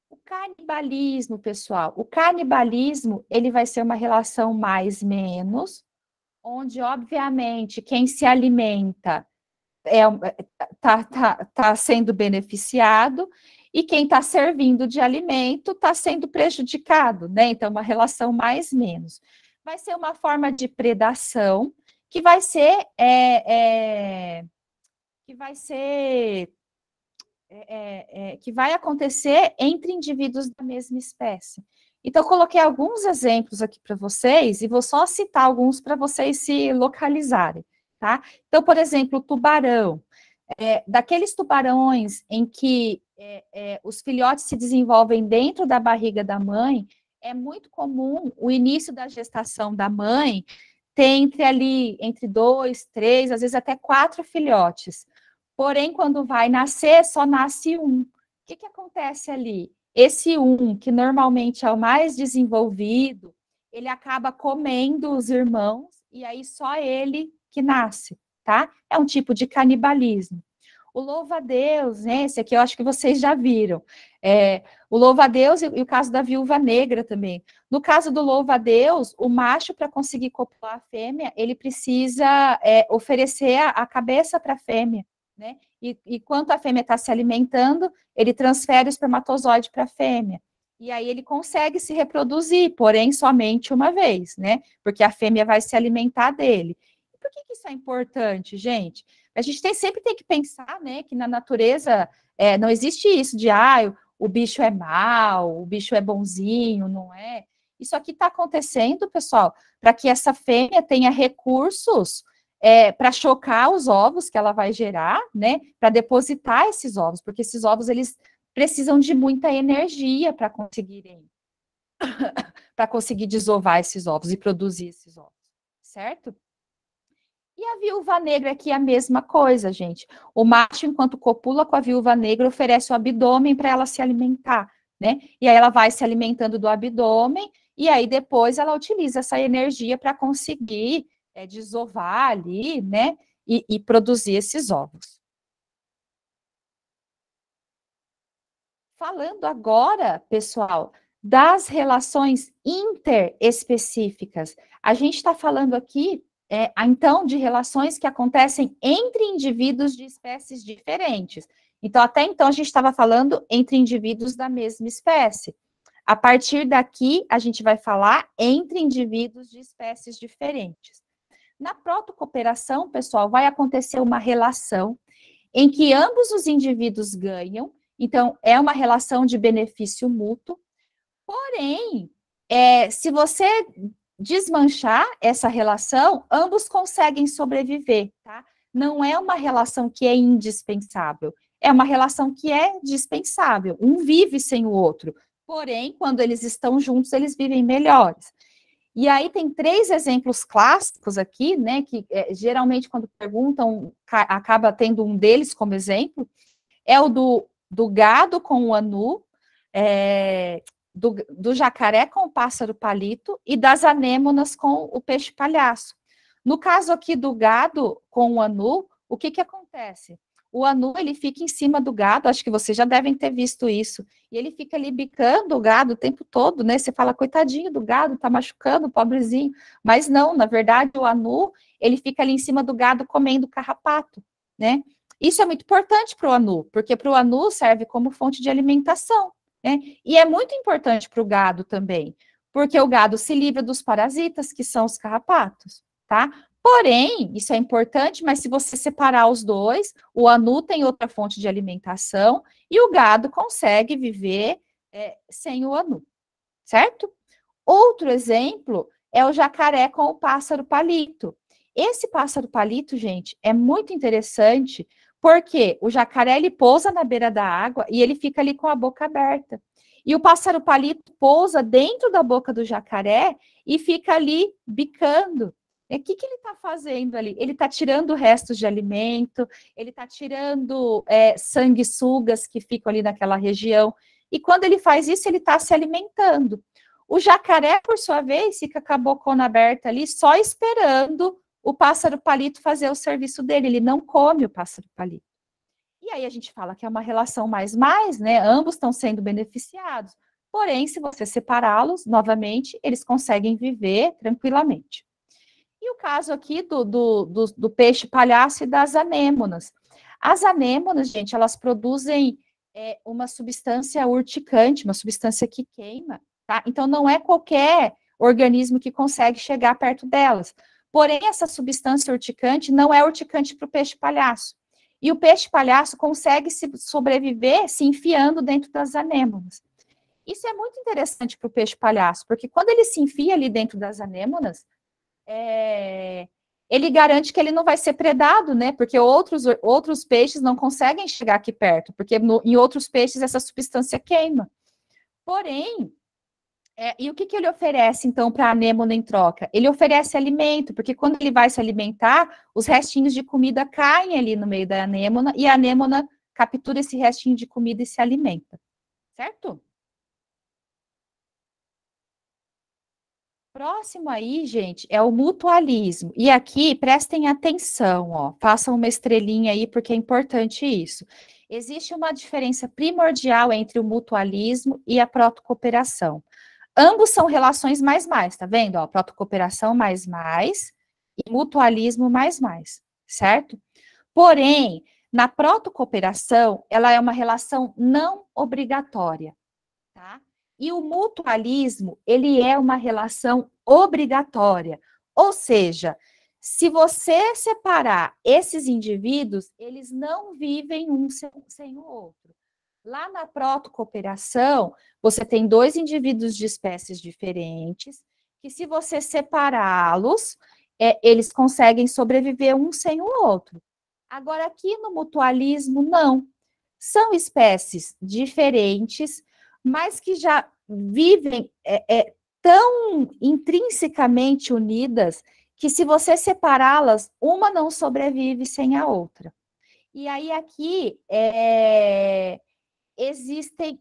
Speaker 1: O canibalismo, pessoal, o canibalismo, ele vai ser uma relação mais-menos, onde, obviamente, quem se alimenta tá sendo beneficiado e quem está servindo de alimento está sendo prejudicado, né? Então, uma relação mais-menos. Vai ser uma forma de predação que vai ser que vai acontecer entre indivíduos da mesma espécie. Então, eu coloquei alguns exemplos aqui para vocês, e vou só citar alguns para vocês se localizarem, tá? Então, por exemplo, o tubarão. Daqueles tubarões em que os filhotes se desenvolvem dentro da barriga da mãe, é muito comum o início da gestação da mãe ter entre 2, 3, às vezes até 4 filhotes. Porém, quando vai nascer, só nasce um. O que acontece ali? Esse um, que normalmente é o mais desenvolvido, ele acaba comendo os irmãos, e aí só ele que nasce, tá? É um tipo de canibalismo. O louva-a-Deus, né? Esse aqui eu acho que vocês já viram. O louva-a-Deus e o caso da viúva negra também. No caso do louva-a-Deus, o macho, para conseguir copular a fêmea, ele precisa oferecer a cabeça para a fêmea, né? E enquanto a fêmea está se alimentando, ele transfere o espermatozoide para a fêmea. E aí ele consegue se reproduzir, porém somente uma vez, né? Porque a fêmea vai se alimentar dele. E por que isso é importante, gente? A gente sempre tem que pensar, né, que na natureza não existe isso de o bicho é mau, o bicho é bonzinho, não é? Isso aqui está acontecendo, pessoal, para que essa fêmea tenha recursos para chocar os ovos que ela vai gerar, né? Para depositar esses ovos, porque esses ovos eles precisam de muita energia para conseguir desovar esses ovos e produzir esses ovos, certo? E a viúva negra aqui é a mesma coisa, gente. O macho, enquanto copula com a viúva negra, oferece o abdômen para ela se alimentar, né? E aí ela vai se alimentando do abdômen, e aí depois ela utiliza essa energia para conseguir desovar ali, né? E produzir esses ovos. Falando agora, pessoal, das relações interespecíficas. A gente está falando aqui, então, de relações que acontecem entre indivíduos de espécies diferentes. Então, até então, a gente estava falando entre indivíduos da mesma espécie. A partir daqui, a gente vai falar entre indivíduos de espécies diferentes. Na protocooperação, pessoal, vai acontecer uma relação em que ambos os indivíduos ganham, então, é uma relação de benefício mútuo. Porém, se você desmanchar essa relação, ambos conseguem sobreviver, tá? Não é uma relação que é indispensável, é uma relação que é dispensável. Um vive sem o outro, porém, quando eles estão juntos, eles vivem melhores. E aí tem 3 exemplos clássicos aqui, né, que geralmente quando perguntam, acaba tendo um deles como exemplo, é o do gado com o anu, do jacaré com o pássaro palito e das anêmonas com o peixe palhaço. No caso aqui do gado com o anu, o que acontece? O anu, ele fica em cima do gado, acho que vocês já devem ter visto isso, e ele fica ali bicando o gado o tempo todo, né? Você fala, coitadinho do gado, tá machucando, pobrezinho. Mas não, na verdade, o anu, ele fica ali em cima do gado comendo carrapato, né? Isso é muito importante para o anu, porque para o anu serve como fonte de alimentação, né? E é muito importante para o gado também, porque o gado se livra dos parasitas, que são os carrapatos, tá? Porém, isso é importante, mas se você separar os dois, o anu tem outra fonte de alimentação e o gado consegue viver sem o anu, certo? Outro exemplo é o jacaré com o pássaro palito. Esse pássaro palito, gente, é muito interessante, porque o jacaré, ele pousa na beira da água e ele fica ali com a boca aberta. E o pássaro palito pousa dentro da boca do jacaré e fica ali bicando. O que ele está fazendo ali? Ele está tirando restos de alimento, ele está tirando sanguessugas que ficam ali naquela região. E quando ele faz isso, ele está se alimentando. O jacaré, por sua vez, fica com a bocona aberta ali, só esperando o pássaro palito fazer o serviço dele. Ele não come o pássaro palito. E aí a gente fala que é uma relação mais, né? Ambos estão sendo beneficiados. Porém, se você separá-los, novamente, eles conseguem viver tranquilamente. E o caso aqui do peixe palhaço e das anêmonas. As anêmonas, gente, elas produzem uma substância urticante, uma substância que queima, tá? Então, não é qualquer organismo que consegue chegar perto delas. Porém, essa substância urticante não é urticante para o peixe palhaço. E o peixe palhaço consegue sobreviver se enfiando dentro das anêmonas. Isso é muito interessante para o peixe palhaço, porque quando ele se enfia ali dentro das anêmonas, ele garante que ele não vai ser predado, né? Porque outros peixes não conseguem chegar aqui perto, porque em outros peixes essa substância queima. Porém, e o que ele oferece, então, para a anêmona em troca? Ele oferece alimento, porque quando ele vai se alimentar, os restinhos de comida caem ali no meio da anêmona, e a anêmona captura esse restinho de comida e se alimenta. Certo? Próximo aí, gente, é o mutualismo. E aqui, prestem atenção, ó, façam uma estrelinha aí, porque é importante isso. Existe uma diferença primordial entre o mutualismo e a protocooperação. Ambos são relações mais, tá vendo? Ó, protocooperação mais e mutualismo mais, certo? Porém, na protocooperação, ela é uma relação não obrigatória, tá? E o mutualismo, ele é uma relação obrigatória. Ou seja, se você separar esses indivíduos, eles não vivem um sem o outro. Lá na protocooperação, você tem 2 indivíduos de espécies diferentes, que se você separá-los, eles conseguem sobreviver um sem o outro. Agora, aqui no mutualismo, não. São espécies diferentes, mas que já vivem tão intrinsecamente unidas que se você separá-las, uma não sobrevive sem a outra. E aí aqui existem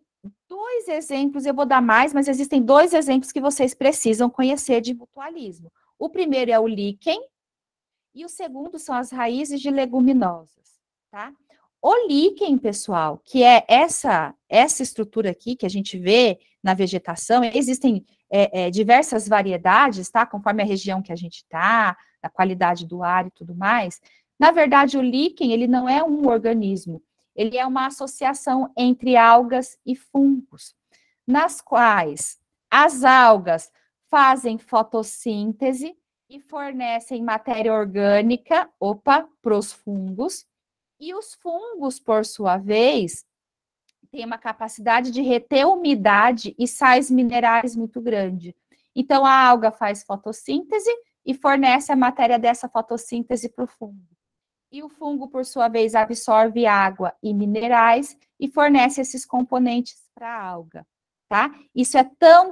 Speaker 1: 2 exemplos, eu vou dar mais, mas existem 2 exemplos que vocês precisam conhecer de mutualismo. O primeiro é o líquen e o segundo são as raízes de leguminosas, tá? O líquen, pessoal, que é essa estrutura aqui que a gente vê na vegetação, existem diversas variedades, tá? Conforme a região que a gente está, a qualidade do ar e tudo mais. Na verdade, o líquen, ele não é um organismo, ele é uma associação entre algas e fungos, nas quais as algas fazem fotossíntese e fornecem matéria orgânica, para os fungos, e os fungos, por sua vez, têm uma capacidade de reter umidade e sais minerais muito grande. Então, a alga faz fotossíntese e fornece a matéria dessa fotossíntese para o fungo. E o fungo, por sua vez, absorve água e minerais e fornece esses componentes para a alga, tá? Isso é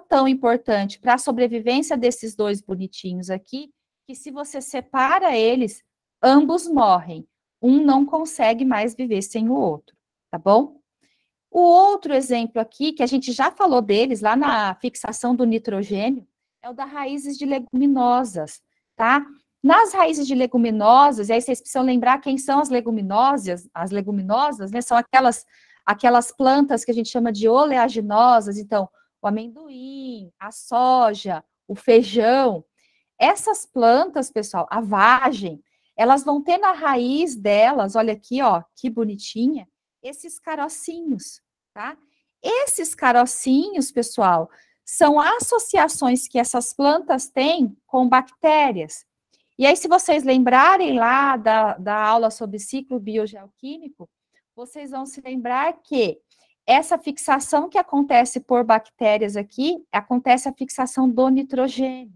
Speaker 1: tão importante para a sobrevivência desses dois bonitinhos aqui, que se você separa eles, ambos morrem. Um não consegue mais viver sem o outro, tá bom? O outro exemplo aqui, que a gente já falou deles lá na fixação do nitrogênio, é o das raízes de leguminosas, tá? Nas raízes de leguminosas, e aí vocês precisam lembrar quem são as leguminosas, né? São aquelas plantas que a gente chama de oleaginosas, então, o amendoim, a soja, o feijão. Essas plantas, pessoal, a vagem, elas vão ter na raiz delas, olha aqui, ó, que bonitinha, esses carocinhos, tá? Esses carocinhos, pessoal, são associações que essas plantas têm com bactérias. E aí, se vocês lembrarem lá da aula sobre ciclo biogeoquímico, vocês vão se lembrar que essa fixação que acontece por bactérias aqui, acontece a fixação do nitrogênio.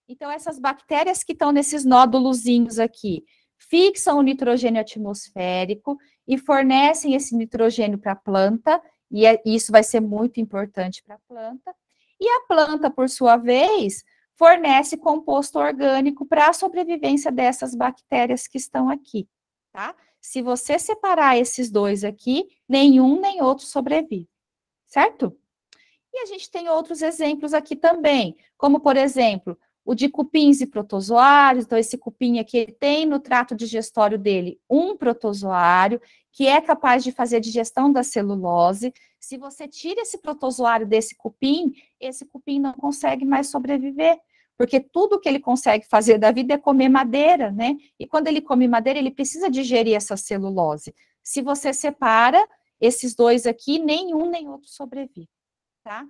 Speaker 1: Então, essas bactérias que estão nesses nódulozinhos aqui, fixam o nitrogênio atmosférico e fornecem esse nitrogênio para a planta, e isso vai ser muito importante para a planta. E a planta, por sua vez, fornece composto orgânico para a sobrevivência dessas bactérias que estão aqui, tá? Se você separar esses dois aqui, nenhum nem outro sobrevive, certo? E a gente tem outros exemplos aqui também, como, por exemplo, o de cupins e protozoários. Então, esse cupim aqui, ele tem no trato digestório dele um protozoário, que é capaz de fazer a digestão da celulose. Se você tira esse protozoário desse cupim, esse cupim não consegue mais sobreviver, porque tudo que ele consegue fazer da vida é comer madeira, né? E quando ele come madeira, ele precisa digerir essa celulose. Se você separa esses dois aqui, nenhum nem outro sobrevive, tá?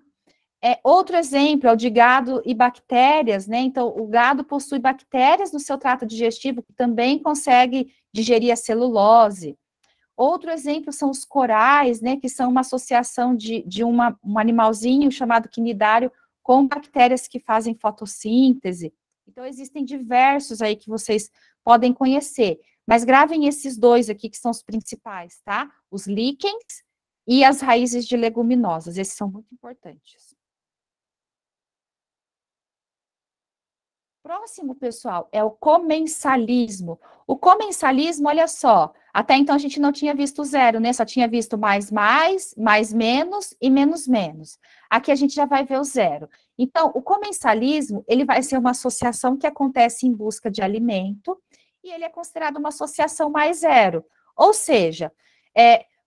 Speaker 1: Outro exemplo é o de gado e bactérias, né? Então, o gado possui bactérias no seu trato digestivo que também consegue digerir a celulose. Outro exemplo são os corais, né? Que são uma associação de um animalzinho chamado quinidário com bactérias que fazem fotossíntese. Então, existem diversos aí que vocês podem conhecer, mas gravem esses dois aqui que são os principais, tá? Os líquens e as raízes de leguminosas, esses são muito importantes. Próximo, pessoal, é o comensalismo. O comensalismo, olha só, até então a gente não tinha visto zero, né? Só tinha visto mais, menos e menos, menos. Aqui a gente já vai ver o zero. Então, o comensalismo, ele vai ser uma associação que acontece em busca de alimento, e ele é considerado uma associação mais zero. Ou seja,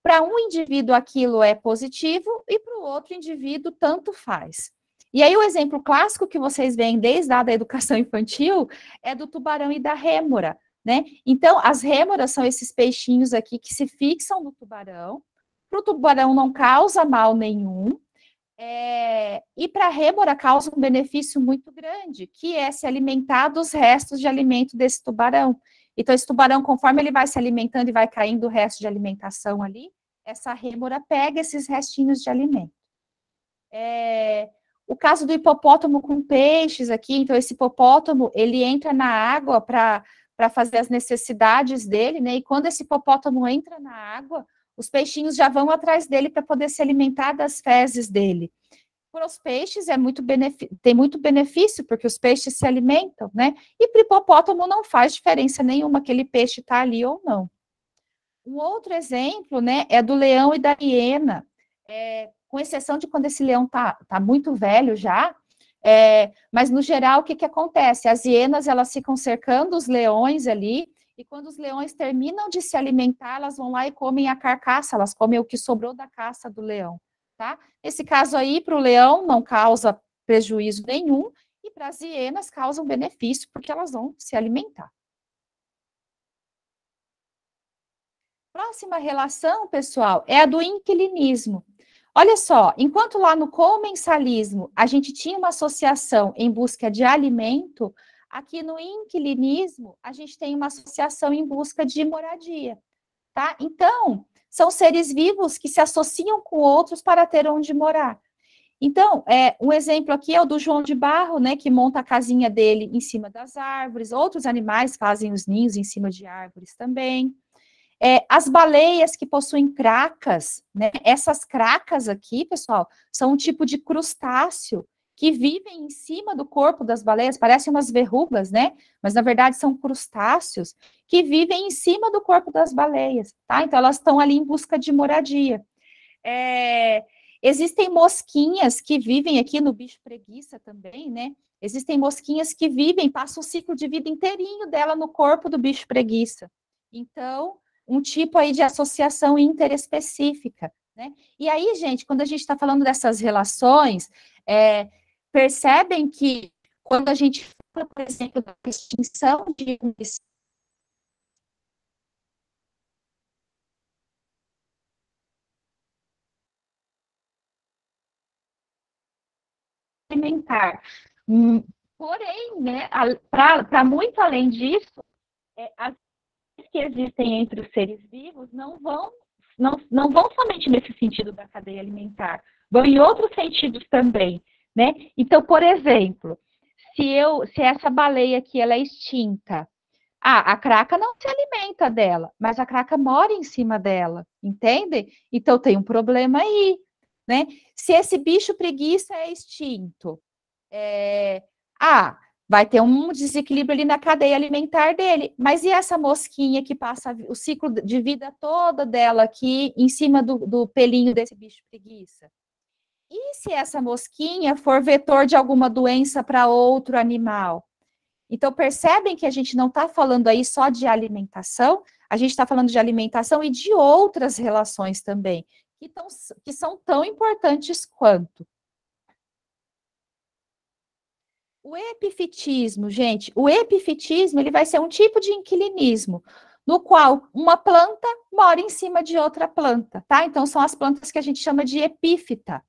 Speaker 1: para um indivíduo aquilo é positivo, e para o outro indivíduo tanto faz. E aí, o exemplo clássico que vocês veem desde a da educação infantil é do tubarão e da rêmora, né? Então, as rêmoras são esses peixinhos aqui que se fixam no tubarão, para o tubarão não causa mal nenhum, e para a rêmora causa um benefício muito grande, que é se alimentar dos restos de alimento desse tubarão. Então, esse tubarão, conforme ele vai se alimentando e vai caindo o resto de alimentação ali, essa rêmora pega esses restinhos de alimento. O caso do hipopótamo com peixes aqui, então esse hipopótamo, ele entra na água para fazer as necessidades dele, né? E quando esse hipopótamo entra na água, os peixinhos já vão atrás dele para poder se alimentar das fezes dele. Para os peixes tem muito benefício, porque os peixes se alimentam, né? E para o hipopótamo não faz diferença nenhuma aquele peixe está ali ou não. Um outro exemplo, né, é do leão e da hiena. Com exceção de quando esse leão tá muito velho já, mas no geral o que acontece? As hienas, elas ficam cercando os leões ali, e quando os leões terminam de se alimentar, elas vão lá e comem a carcaça, elas comem o que sobrou da caça do leão. tá? Nesse caso aí, para o leão não causa prejuízo nenhum, e para as hienas causam benefício, porque elas vão se alimentar. Próxima relação, pessoal, é a do inquilinismo. Olha só, enquanto lá no comensalismo a gente tinha uma associação em busca de alimento, aqui no inquilinismo a gente tem uma associação em busca de moradia, tá? Então, são seres vivos que se associam com outros para ter onde morar. Então, um exemplo aqui é o do João de Barro, né, que monta a casinha dele em cima das árvores. Outros animais fazem os ninhos em cima de árvores também. As baleias que possuem cracas, né? Essas cracas aqui, pessoal, são um tipo de crustáceo que vivem em cima do corpo das baleias, parecem umas verrugas, né? Mas na verdade são crustáceos que vivem em cima do corpo das baleias, tá? Então elas estão ali em busca de moradia. Existem mosquinhas que vivem aqui no bicho preguiça também, né? Existem mosquinhas que vivem, passam o ciclo de vida inteirinho dela no corpo do bicho preguiça. Então, um tipo aí de associação interespecífica, né? E aí, gente, quando a gente está falando dessas relações, percebem que quando a gente fala, por exemplo, da extinção de um alimentar, porém, né, para muito além disso, as que existem entre os seres vivos não vão somente nesse sentido da cadeia alimentar, vão em outros sentidos também, né? Então, por exemplo, se essa baleia aqui ela é extinta, a craca não se alimenta dela, mas a craca mora em cima dela, entende? Então tem um problema aí, né? Se esse bicho preguiça é extinto, é, vai ter um desequilíbrio ali na cadeia alimentar dele. Mas e essa mosquinha que passa o ciclo de vida toda dela aqui em cima do pelinho desse bicho preguiça? E se essa mosquinha for vetor de alguma doença para outro animal? Então, percebem que a gente não está falando aí só de alimentação, a gente está falando de alimentação e de outras relações também, que são tão importantes quanto. O epifitismo, gente, o epifitismo ele vai ser um tipo de inquilinismo, no qual uma planta mora em cima de outra planta, tá? Então, são as plantas que a gente chama de epífita.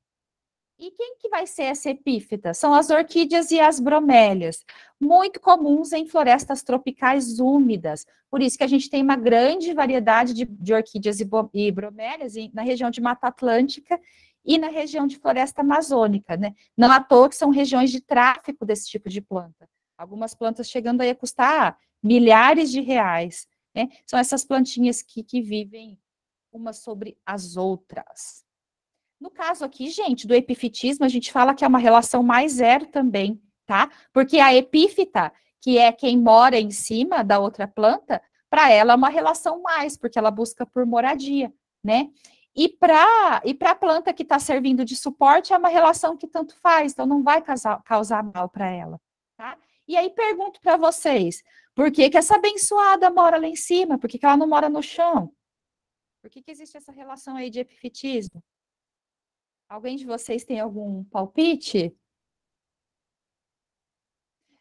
Speaker 1: E quem que vai ser essa epífita? São as orquídeas e as bromélias, muito comuns em florestas tropicais úmidas. Por isso que a gente tem uma grande variedade de orquídeas e bromélias na região de Mata Atlântica e na região de floresta amazônica, né? Não à toa que são regiões de tráfico desse tipo de planta. Algumas plantas chegando aí a custar milhares de reais, né? São essas plantinhas que vivem umas sobre as outras. No caso aqui, gente, do epifitismo, a gente fala que é uma relação mais zero também, tá? Porque a epífita, que é quem mora em cima da outra planta, para ela é uma relação mais, porque ela busca por moradia, né? E para a planta que está servindo de suporte, é uma relação que tanto faz, então não vai causar mal para ela, tá? E aí pergunto para vocês, por que que essa abençoada mora lá em cima? Por que que ela não mora no chão? Por que que existe essa relação aí de epifitismo? Alguém de vocês tem algum palpite?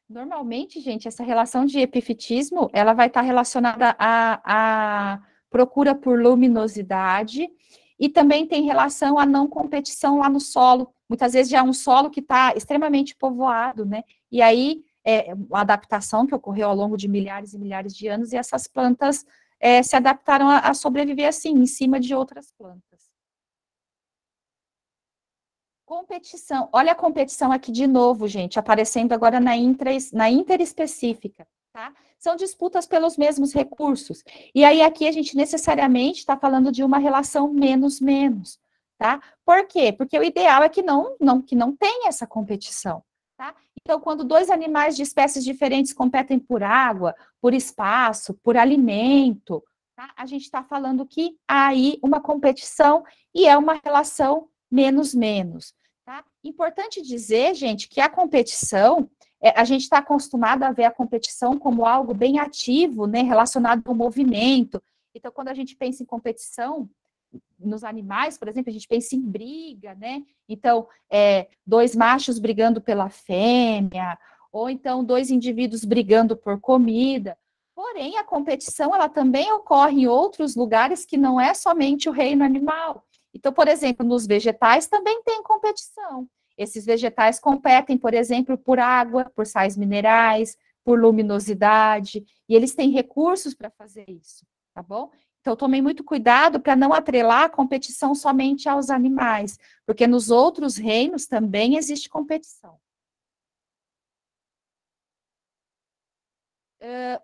Speaker 1: Normalmente, gente, essa relação de epifitismo, ela vai estar relacionada à procura por luminosidade e também tem relação à não competição lá no solo. Muitas vezes já é um solo que está extremamente povoado, né? E aí, uma adaptação que ocorreu ao longo de milhares e milhares de anos e essas plantas se adaptaram a sobreviver assim, em cima de outras plantas. Competição. Olha a competição aqui de novo, gente, aparecendo agora na interespecífica, tá? São disputas pelos mesmos recursos. E aí aqui a gente necessariamente está falando de uma relação menos, tá? Por quê? Porque o ideal é que não tenha essa competição, tá? Então, quando dois animais de espécies diferentes competem por água, por espaço, por alimento, tá? A gente está falando que há aí uma competição e é uma relação menos. Tá? Importante dizer, gente, que a competição, a gente está acostumado a ver a competição como algo bem ativo, né, relacionado ao movimento. Então, quando a gente pensa em competição, nos animais, por exemplo, a gente pensa em briga, né? Então, dois machos brigando pela fêmea, ou então dois indivíduos brigando por comida. Porém, a competição, ela também ocorre em outros lugares que não é somente o reino animal. Então, por exemplo, nos vegetais também tem competição. Esses vegetais competem, por exemplo, por água, por sais minerais, por luminosidade, e eles têm recursos para fazer isso, tá bom? Então, tomem muito cuidado para não atrelar a competição somente aos animais, porque nos outros reinos também existe competição.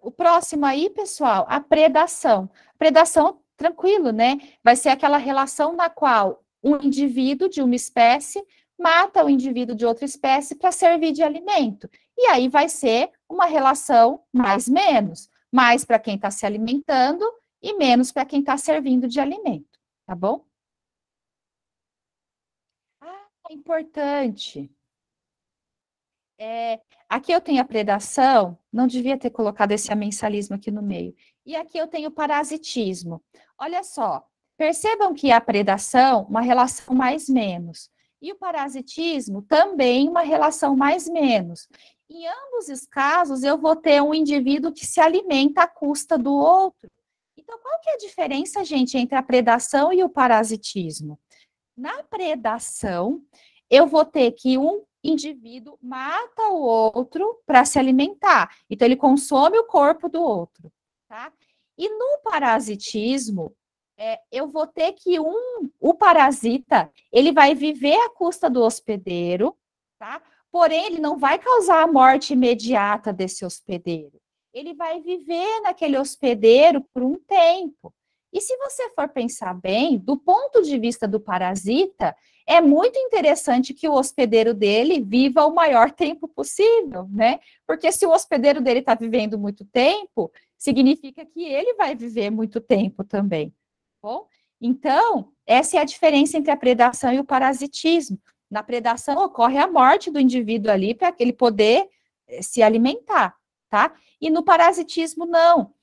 Speaker 1: O próximo aí, pessoal, a predação. Predação, tranquilo, né? Vai ser aquela relação na qual um indivíduo de uma espécie mata o indivíduo de outra espécie para servir de alimento. E aí vai ser uma relação mais-menos. Mais para quem está se alimentando e menos para quem está servindo de alimento, tá bom? Ah, é importante. Aqui eu tenho a predação, não devia ter colocado esse amensalismo aqui no meio. E aqui eu tenho o parasitismo. Olha só, percebam que a predação, uma relação mais-menos. E o parasitismo, também uma relação mais-menos. Em ambos os casos, eu vou ter um indivíduo que se alimenta à custa do outro. Então, qual que é a diferença, gente, entre a predação e o parasitismo? Na predação, eu vou ter que um indivíduo mata o outro para se alimentar. Então, ele consome o corpo do outro, tá? E no parasitismo, eu vou ter que o parasita, ele vai viver à custa do hospedeiro, tá? Porém, ele não vai causar a morte imediata desse hospedeiro. Ele vai viver naquele hospedeiro por um tempo. E se você for pensar bem, do ponto de vista do parasita, é muito interessante que o hospedeiro dele viva o maior tempo possível, né? Porque se o hospedeiro dele está vivendo muito tempo, significa que ele vai viver muito tempo também. Bom, então, essa é a diferença entre a predação e o parasitismo. Na predação ocorre a morte do indivíduo ali para ele poder se alimentar, tá? E no parasitismo, não.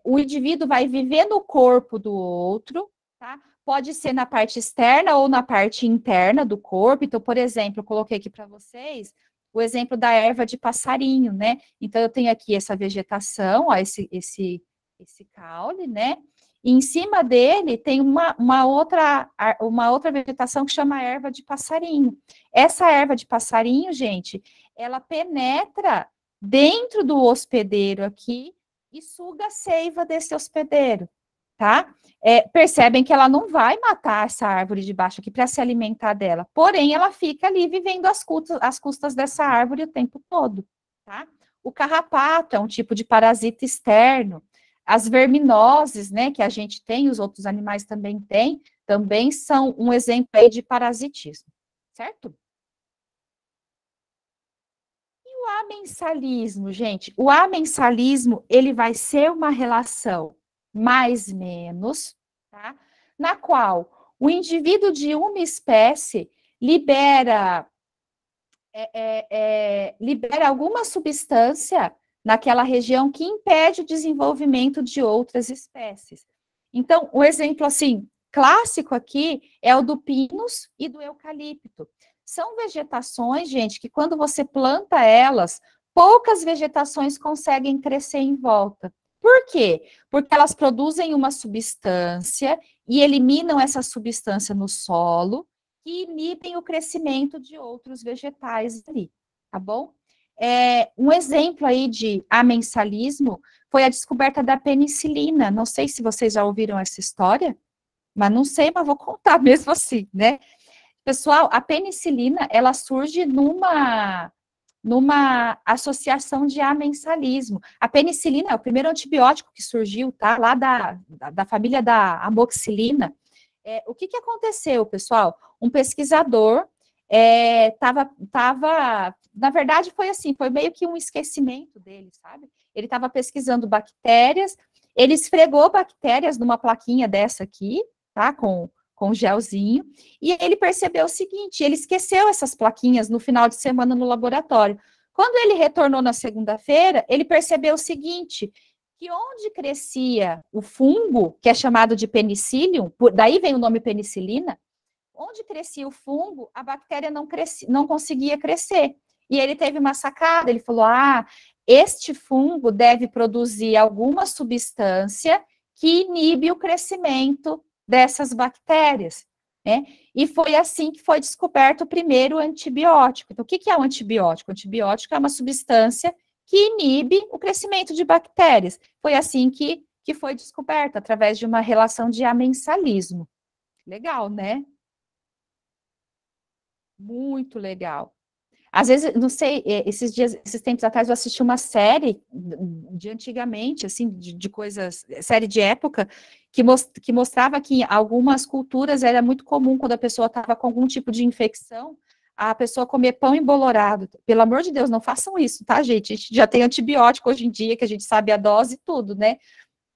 Speaker 1: O indivíduo vai viver no corpo do outro, tá? Pode ser na parte externa ou na parte interna do corpo. Então, por exemplo, eu coloquei aqui para vocês o exemplo da erva de passarinho, né? Então, eu tenho aqui essa vegetação, ó, esse caule, né? E em cima dele tem uma outra vegetação que chama erva de passarinho. Essa erva de passarinho, gente, ela penetra dentro do hospedeiro aqui e suga a seiva desse hospedeiro, tá? Percebem que ela não vai matar essa árvore de baixo aqui para se alimentar dela, porém ela fica ali vivendo às custas dessa árvore o tempo todo, tá? O carrapato é um tipo de parasita externo. As verminoses, né, que a gente tem, os outros animais também têm, também são um exemplo aí de parasitismo, certo? E o amensalismo, gente? O amensalismo, ele vai ser uma relação mais-menos, tá? Na qual o indivíduo de uma espécie libera alguma substância naquela região que impede o desenvolvimento de outras espécies. Então, o exemplo, assim, clássico aqui é o do pinus e do eucalipto. São vegetações, gente, que quando você planta elas, poucas vegetações conseguem crescer em volta. Por quê? Porque elas produzem uma substância e eliminam essa substância no solo, que inibem o crescimento de outros vegetais ali, tá bom? Um exemplo aí de amensalismo foi a descoberta da penicilina. Não sei se vocês já ouviram essa história, mas não sei, mas vou contar mesmo assim, né? Pessoal, a penicilina, ela surge numa associação de amensalismo. A penicilina é o primeiro antibiótico que surgiu, tá? Lá da família da amoxicilina. O que aconteceu, pessoal? Um pesquisador na verdade, foi assim, foi meio que um esquecimento dele, sabe? Ele estava pesquisando bactérias, ele esfregou bactérias numa plaquinha dessa aqui, tá? Com gelzinho, e ele percebeu o seguinte, ele esqueceu essas plaquinhas no final de semana no laboratório. Quando ele retornou na segunda-feira, ele percebeu o seguinte, que onde crescia o fungo, que é chamado de penicillium, daí vem o nome penicilina, onde crescia o fungo, a bactéria não conseguia crescer. E ele teve uma sacada, ele falou: este fungo deve produzir alguma substância que inibe o crescimento dessas bactérias, né? E foi assim que foi descoberto o primeiro antibiótico. Então, o que é um antibiótico? O antibiótico é uma substância que inibe o crescimento de bactérias. Foi assim que foi descoberto, através de uma relação de amensalismo. Legal, né? Muito legal. Às vezes, não sei, esses dias, esses tempos atrás, eu assisti uma série de antigamente, assim, de coisas, série de época, que mostrava que em algumas culturas era muito comum, quando a pessoa estava com algum tipo de infecção, a pessoa comer pão embolorado. Pelo amor de Deus, não façam isso, tá, gente? A gente já tem antibiótico hoje em dia, que a gente sabe a dose e tudo, né?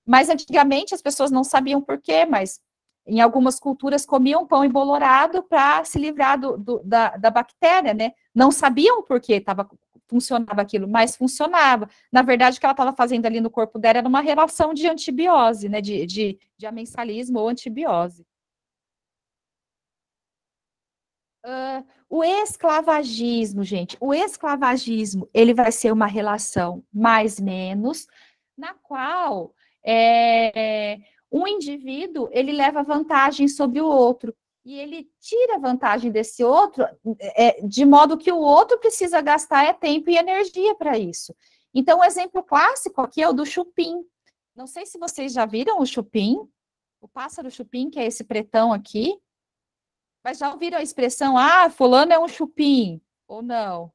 Speaker 1: Mas antigamente as pessoas não sabiam por quê, mas em algumas culturas comiam pão embolorado para se livrar da bactéria, né? Não sabiam por que funcionava aquilo, mas funcionava. Na verdade, o que ela estava fazendo ali no corpo dela era uma relação de antibiose, né? De amensalismo ou antibiose. O esclavagismo, gente, o esclavagismo, ele vai ser uma relação mais menos, na qual um indivíduo, ele leva vantagem sobre o outro, e ele tira vantagem desse outro, de modo que o outro precisa gastar tempo e energia para isso. Então, o exemplo clássico aqui é o do chupim. Não sei se vocês já viram o chupim, o pássaro chupim, que é esse pretão aqui, mas já ouviram a expressão, fulano é um chupim, ou não?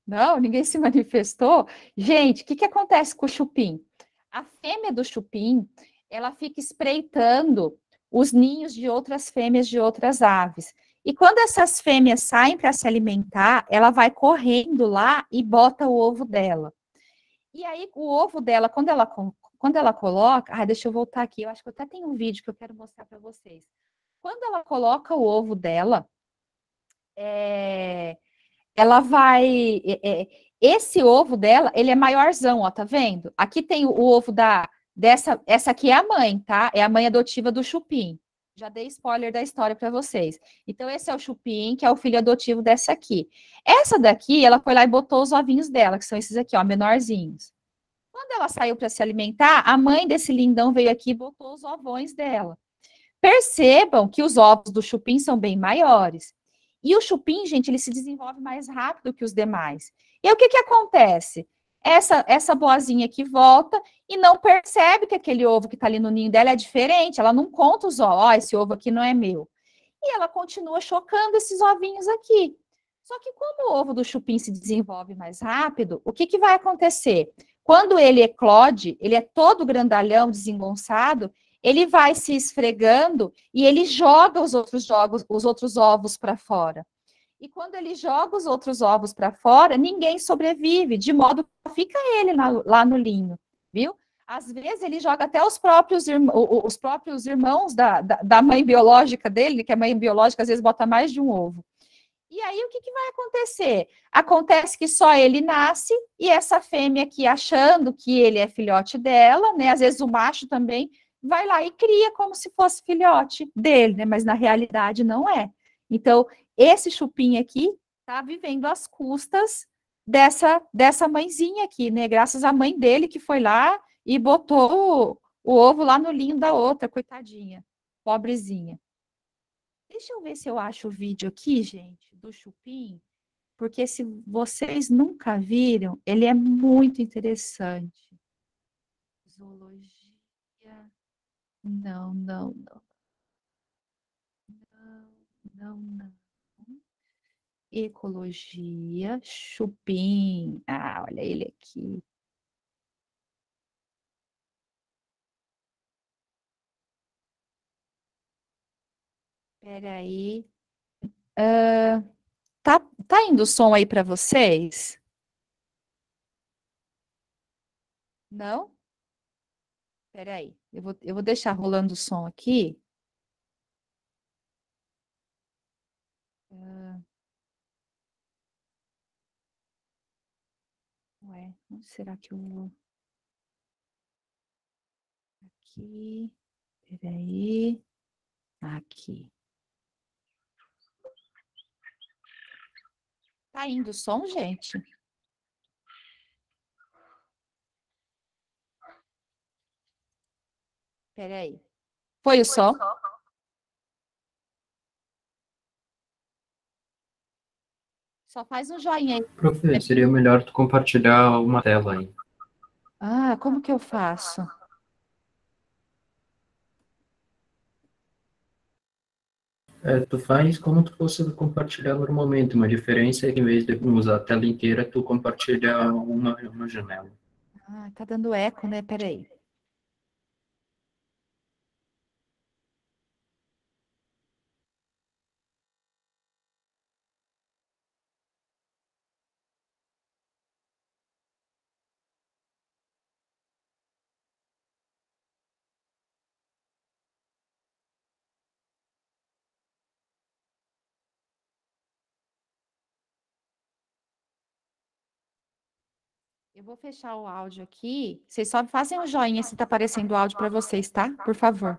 Speaker 1: Não, ninguém se manifestou. Gente, o que acontece com o chupim? A fêmea do chupim, ela fica espreitando os ninhos de outras fêmeas de outras aves. E quando essas fêmeas saem para se alimentar, ela vai correndo lá e bota o ovo dela. E aí, o ovo dela, quando ela coloca. Deixa eu voltar aqui, eu acho que eu até tenho um vídeo que eu quero mostrar para vocês. Quando ela coloca o ovo dela, é, ela vai. Esse ovo dela, ele é maiorzão, ó, tá vendo? Aqui tem o ovo essa aqui é a mãe, tá? É a mãe adotiva do chupim. Já dei spoiler da história para vocês. Então, esse é o chupim, que é o filho adotivo dessa aqui. Essa daqui, ela foi lá e botou os ovinhos dela, que são esses aqui, ó, menorzinhos. Quando ela saiu para se alimentar, a mãe desse lindão veio aqui e botou os ovões dela. Percebam que os ovos do chupim são bem maiores. E o chupim, gente, ele se desenvolve mais rápido que os demais. E aí, o que acontece? Essa boazinha que volta e não percebe que aquele ovo que está ali no ninho dela é diferente. Ela não conta os ovos. Esse ovo aqui não é meu. E ela continua chocando esses ovinhos aqui. Só que como o ovo do chupim se desenvolve mais rápido, o que vai acontecer? Quando ele eclode, ele é todo grandalhão, desengonçado, ele vai se esfregando e ele joga os outros ovos para fora. E quando ele joga os outros ovos para fora, ninguém sobrevive, de modo que fica ele lá no linho, viu? Às vezes ele joga até os próprios irmãos da mãe biológica dele, que a mãe biológica às vezes bota mais de um ovo. E aí o que vai acontecer? Acontece que só ele nasce e essa fêmea aqui, achando que ele é filhote dela, né? Às vezes o macho também vai lá e cria como se fosse filhote dele, né? Mas na realidade não é. Então, esse chupim aqui está vivendo às custas dessa mãezinha aqui, né? Graças à mãe dele que foi lá e botou o ovo lá no linho da outra, coitadinha, pobrezinha. Deixa eu ver se eu acho o vídeo aqui, gente, do chupim, porque se vocês nunca viram, ele é muito interessante. Zoologia. Não, não, não, não, não. Ecologia, chupim. Olha ele aqui. Espera aí. Tá, tá indo o som aí para vocês? Não? Espera aí. Eu vou deixar rolando o som aqui. Ué, onde será que eu vou? aqui. Peraí. Aqui. Tá indo o som, gente? Peraí. Foi o som? Só faz um joinha aí.
Speaker 2: Profe, seria melhor tu compartilhar uma tela aí.
Speaker 1: Ah, como que eu faço?
Speaker 2: Tu faz como tu fosse compartilhar normalmente. Uma diferença é que, em vez de usar a tela inteira, tu compartilha uma janela.
Speaker 1: Ah, tá dando eco, né? Peraí. Eu vou fechar o áudio aqui. Vocês só fazem um joinha se tá aparecendo o áudio para vocês, tá? Por favor.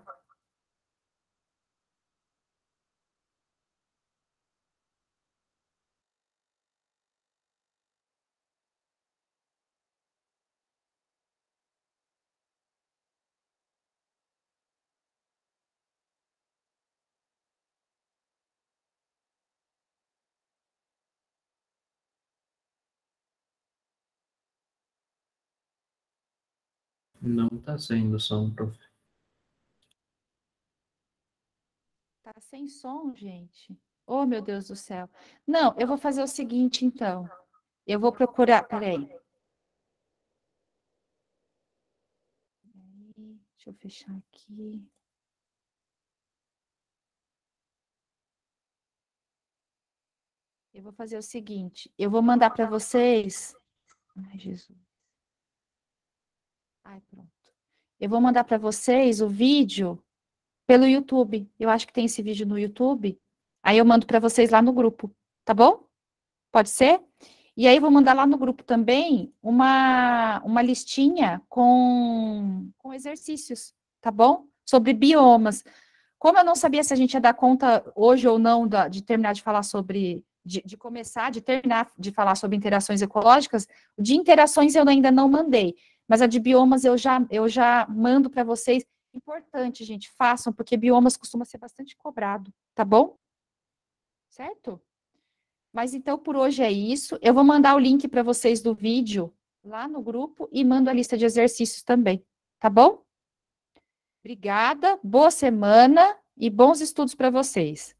Speaker 2: Não está saindo som, profe.
Speaker 1: Tá sem som, gente. Oh, meu Deus do céu. Não, eu vou fazer o seguinte, então. Eu vou procurar. Peraí. Deixa eu fechar aqui. Eu vou fazer o seguinte. Eu vou mandar para vocês. Ai, Jesus. Ai, pronto. Eu vou mandar para vocês o vídeo pelo YouTube. Eu acho que tem esse vídeo no YouTube. Aí eu mando para vocês lá no grupo, tá bom? Pode ser? E aí eu vou mandar lá no grupo também uma listinha com exercícios, tá bom? Sobre biomas. Como eu não sabia se a gente ia dar conta hoje ou não de terminar de falar sobre, de terminar de falar sobre interações ecológicas, de interações eu ainda não mandei, mas a de biomas eu já mando para vocês. Importante, gente, façam, porque biomas costuma ser bastante cobrado, tá bom? Certo? Mas então por hoje é isso. Eu vou mandar o link para vocês do vídeo lá no grupo e mando a lista de exercícios também, tá bom? Obrigada, boa semana e bons estudos para vocês.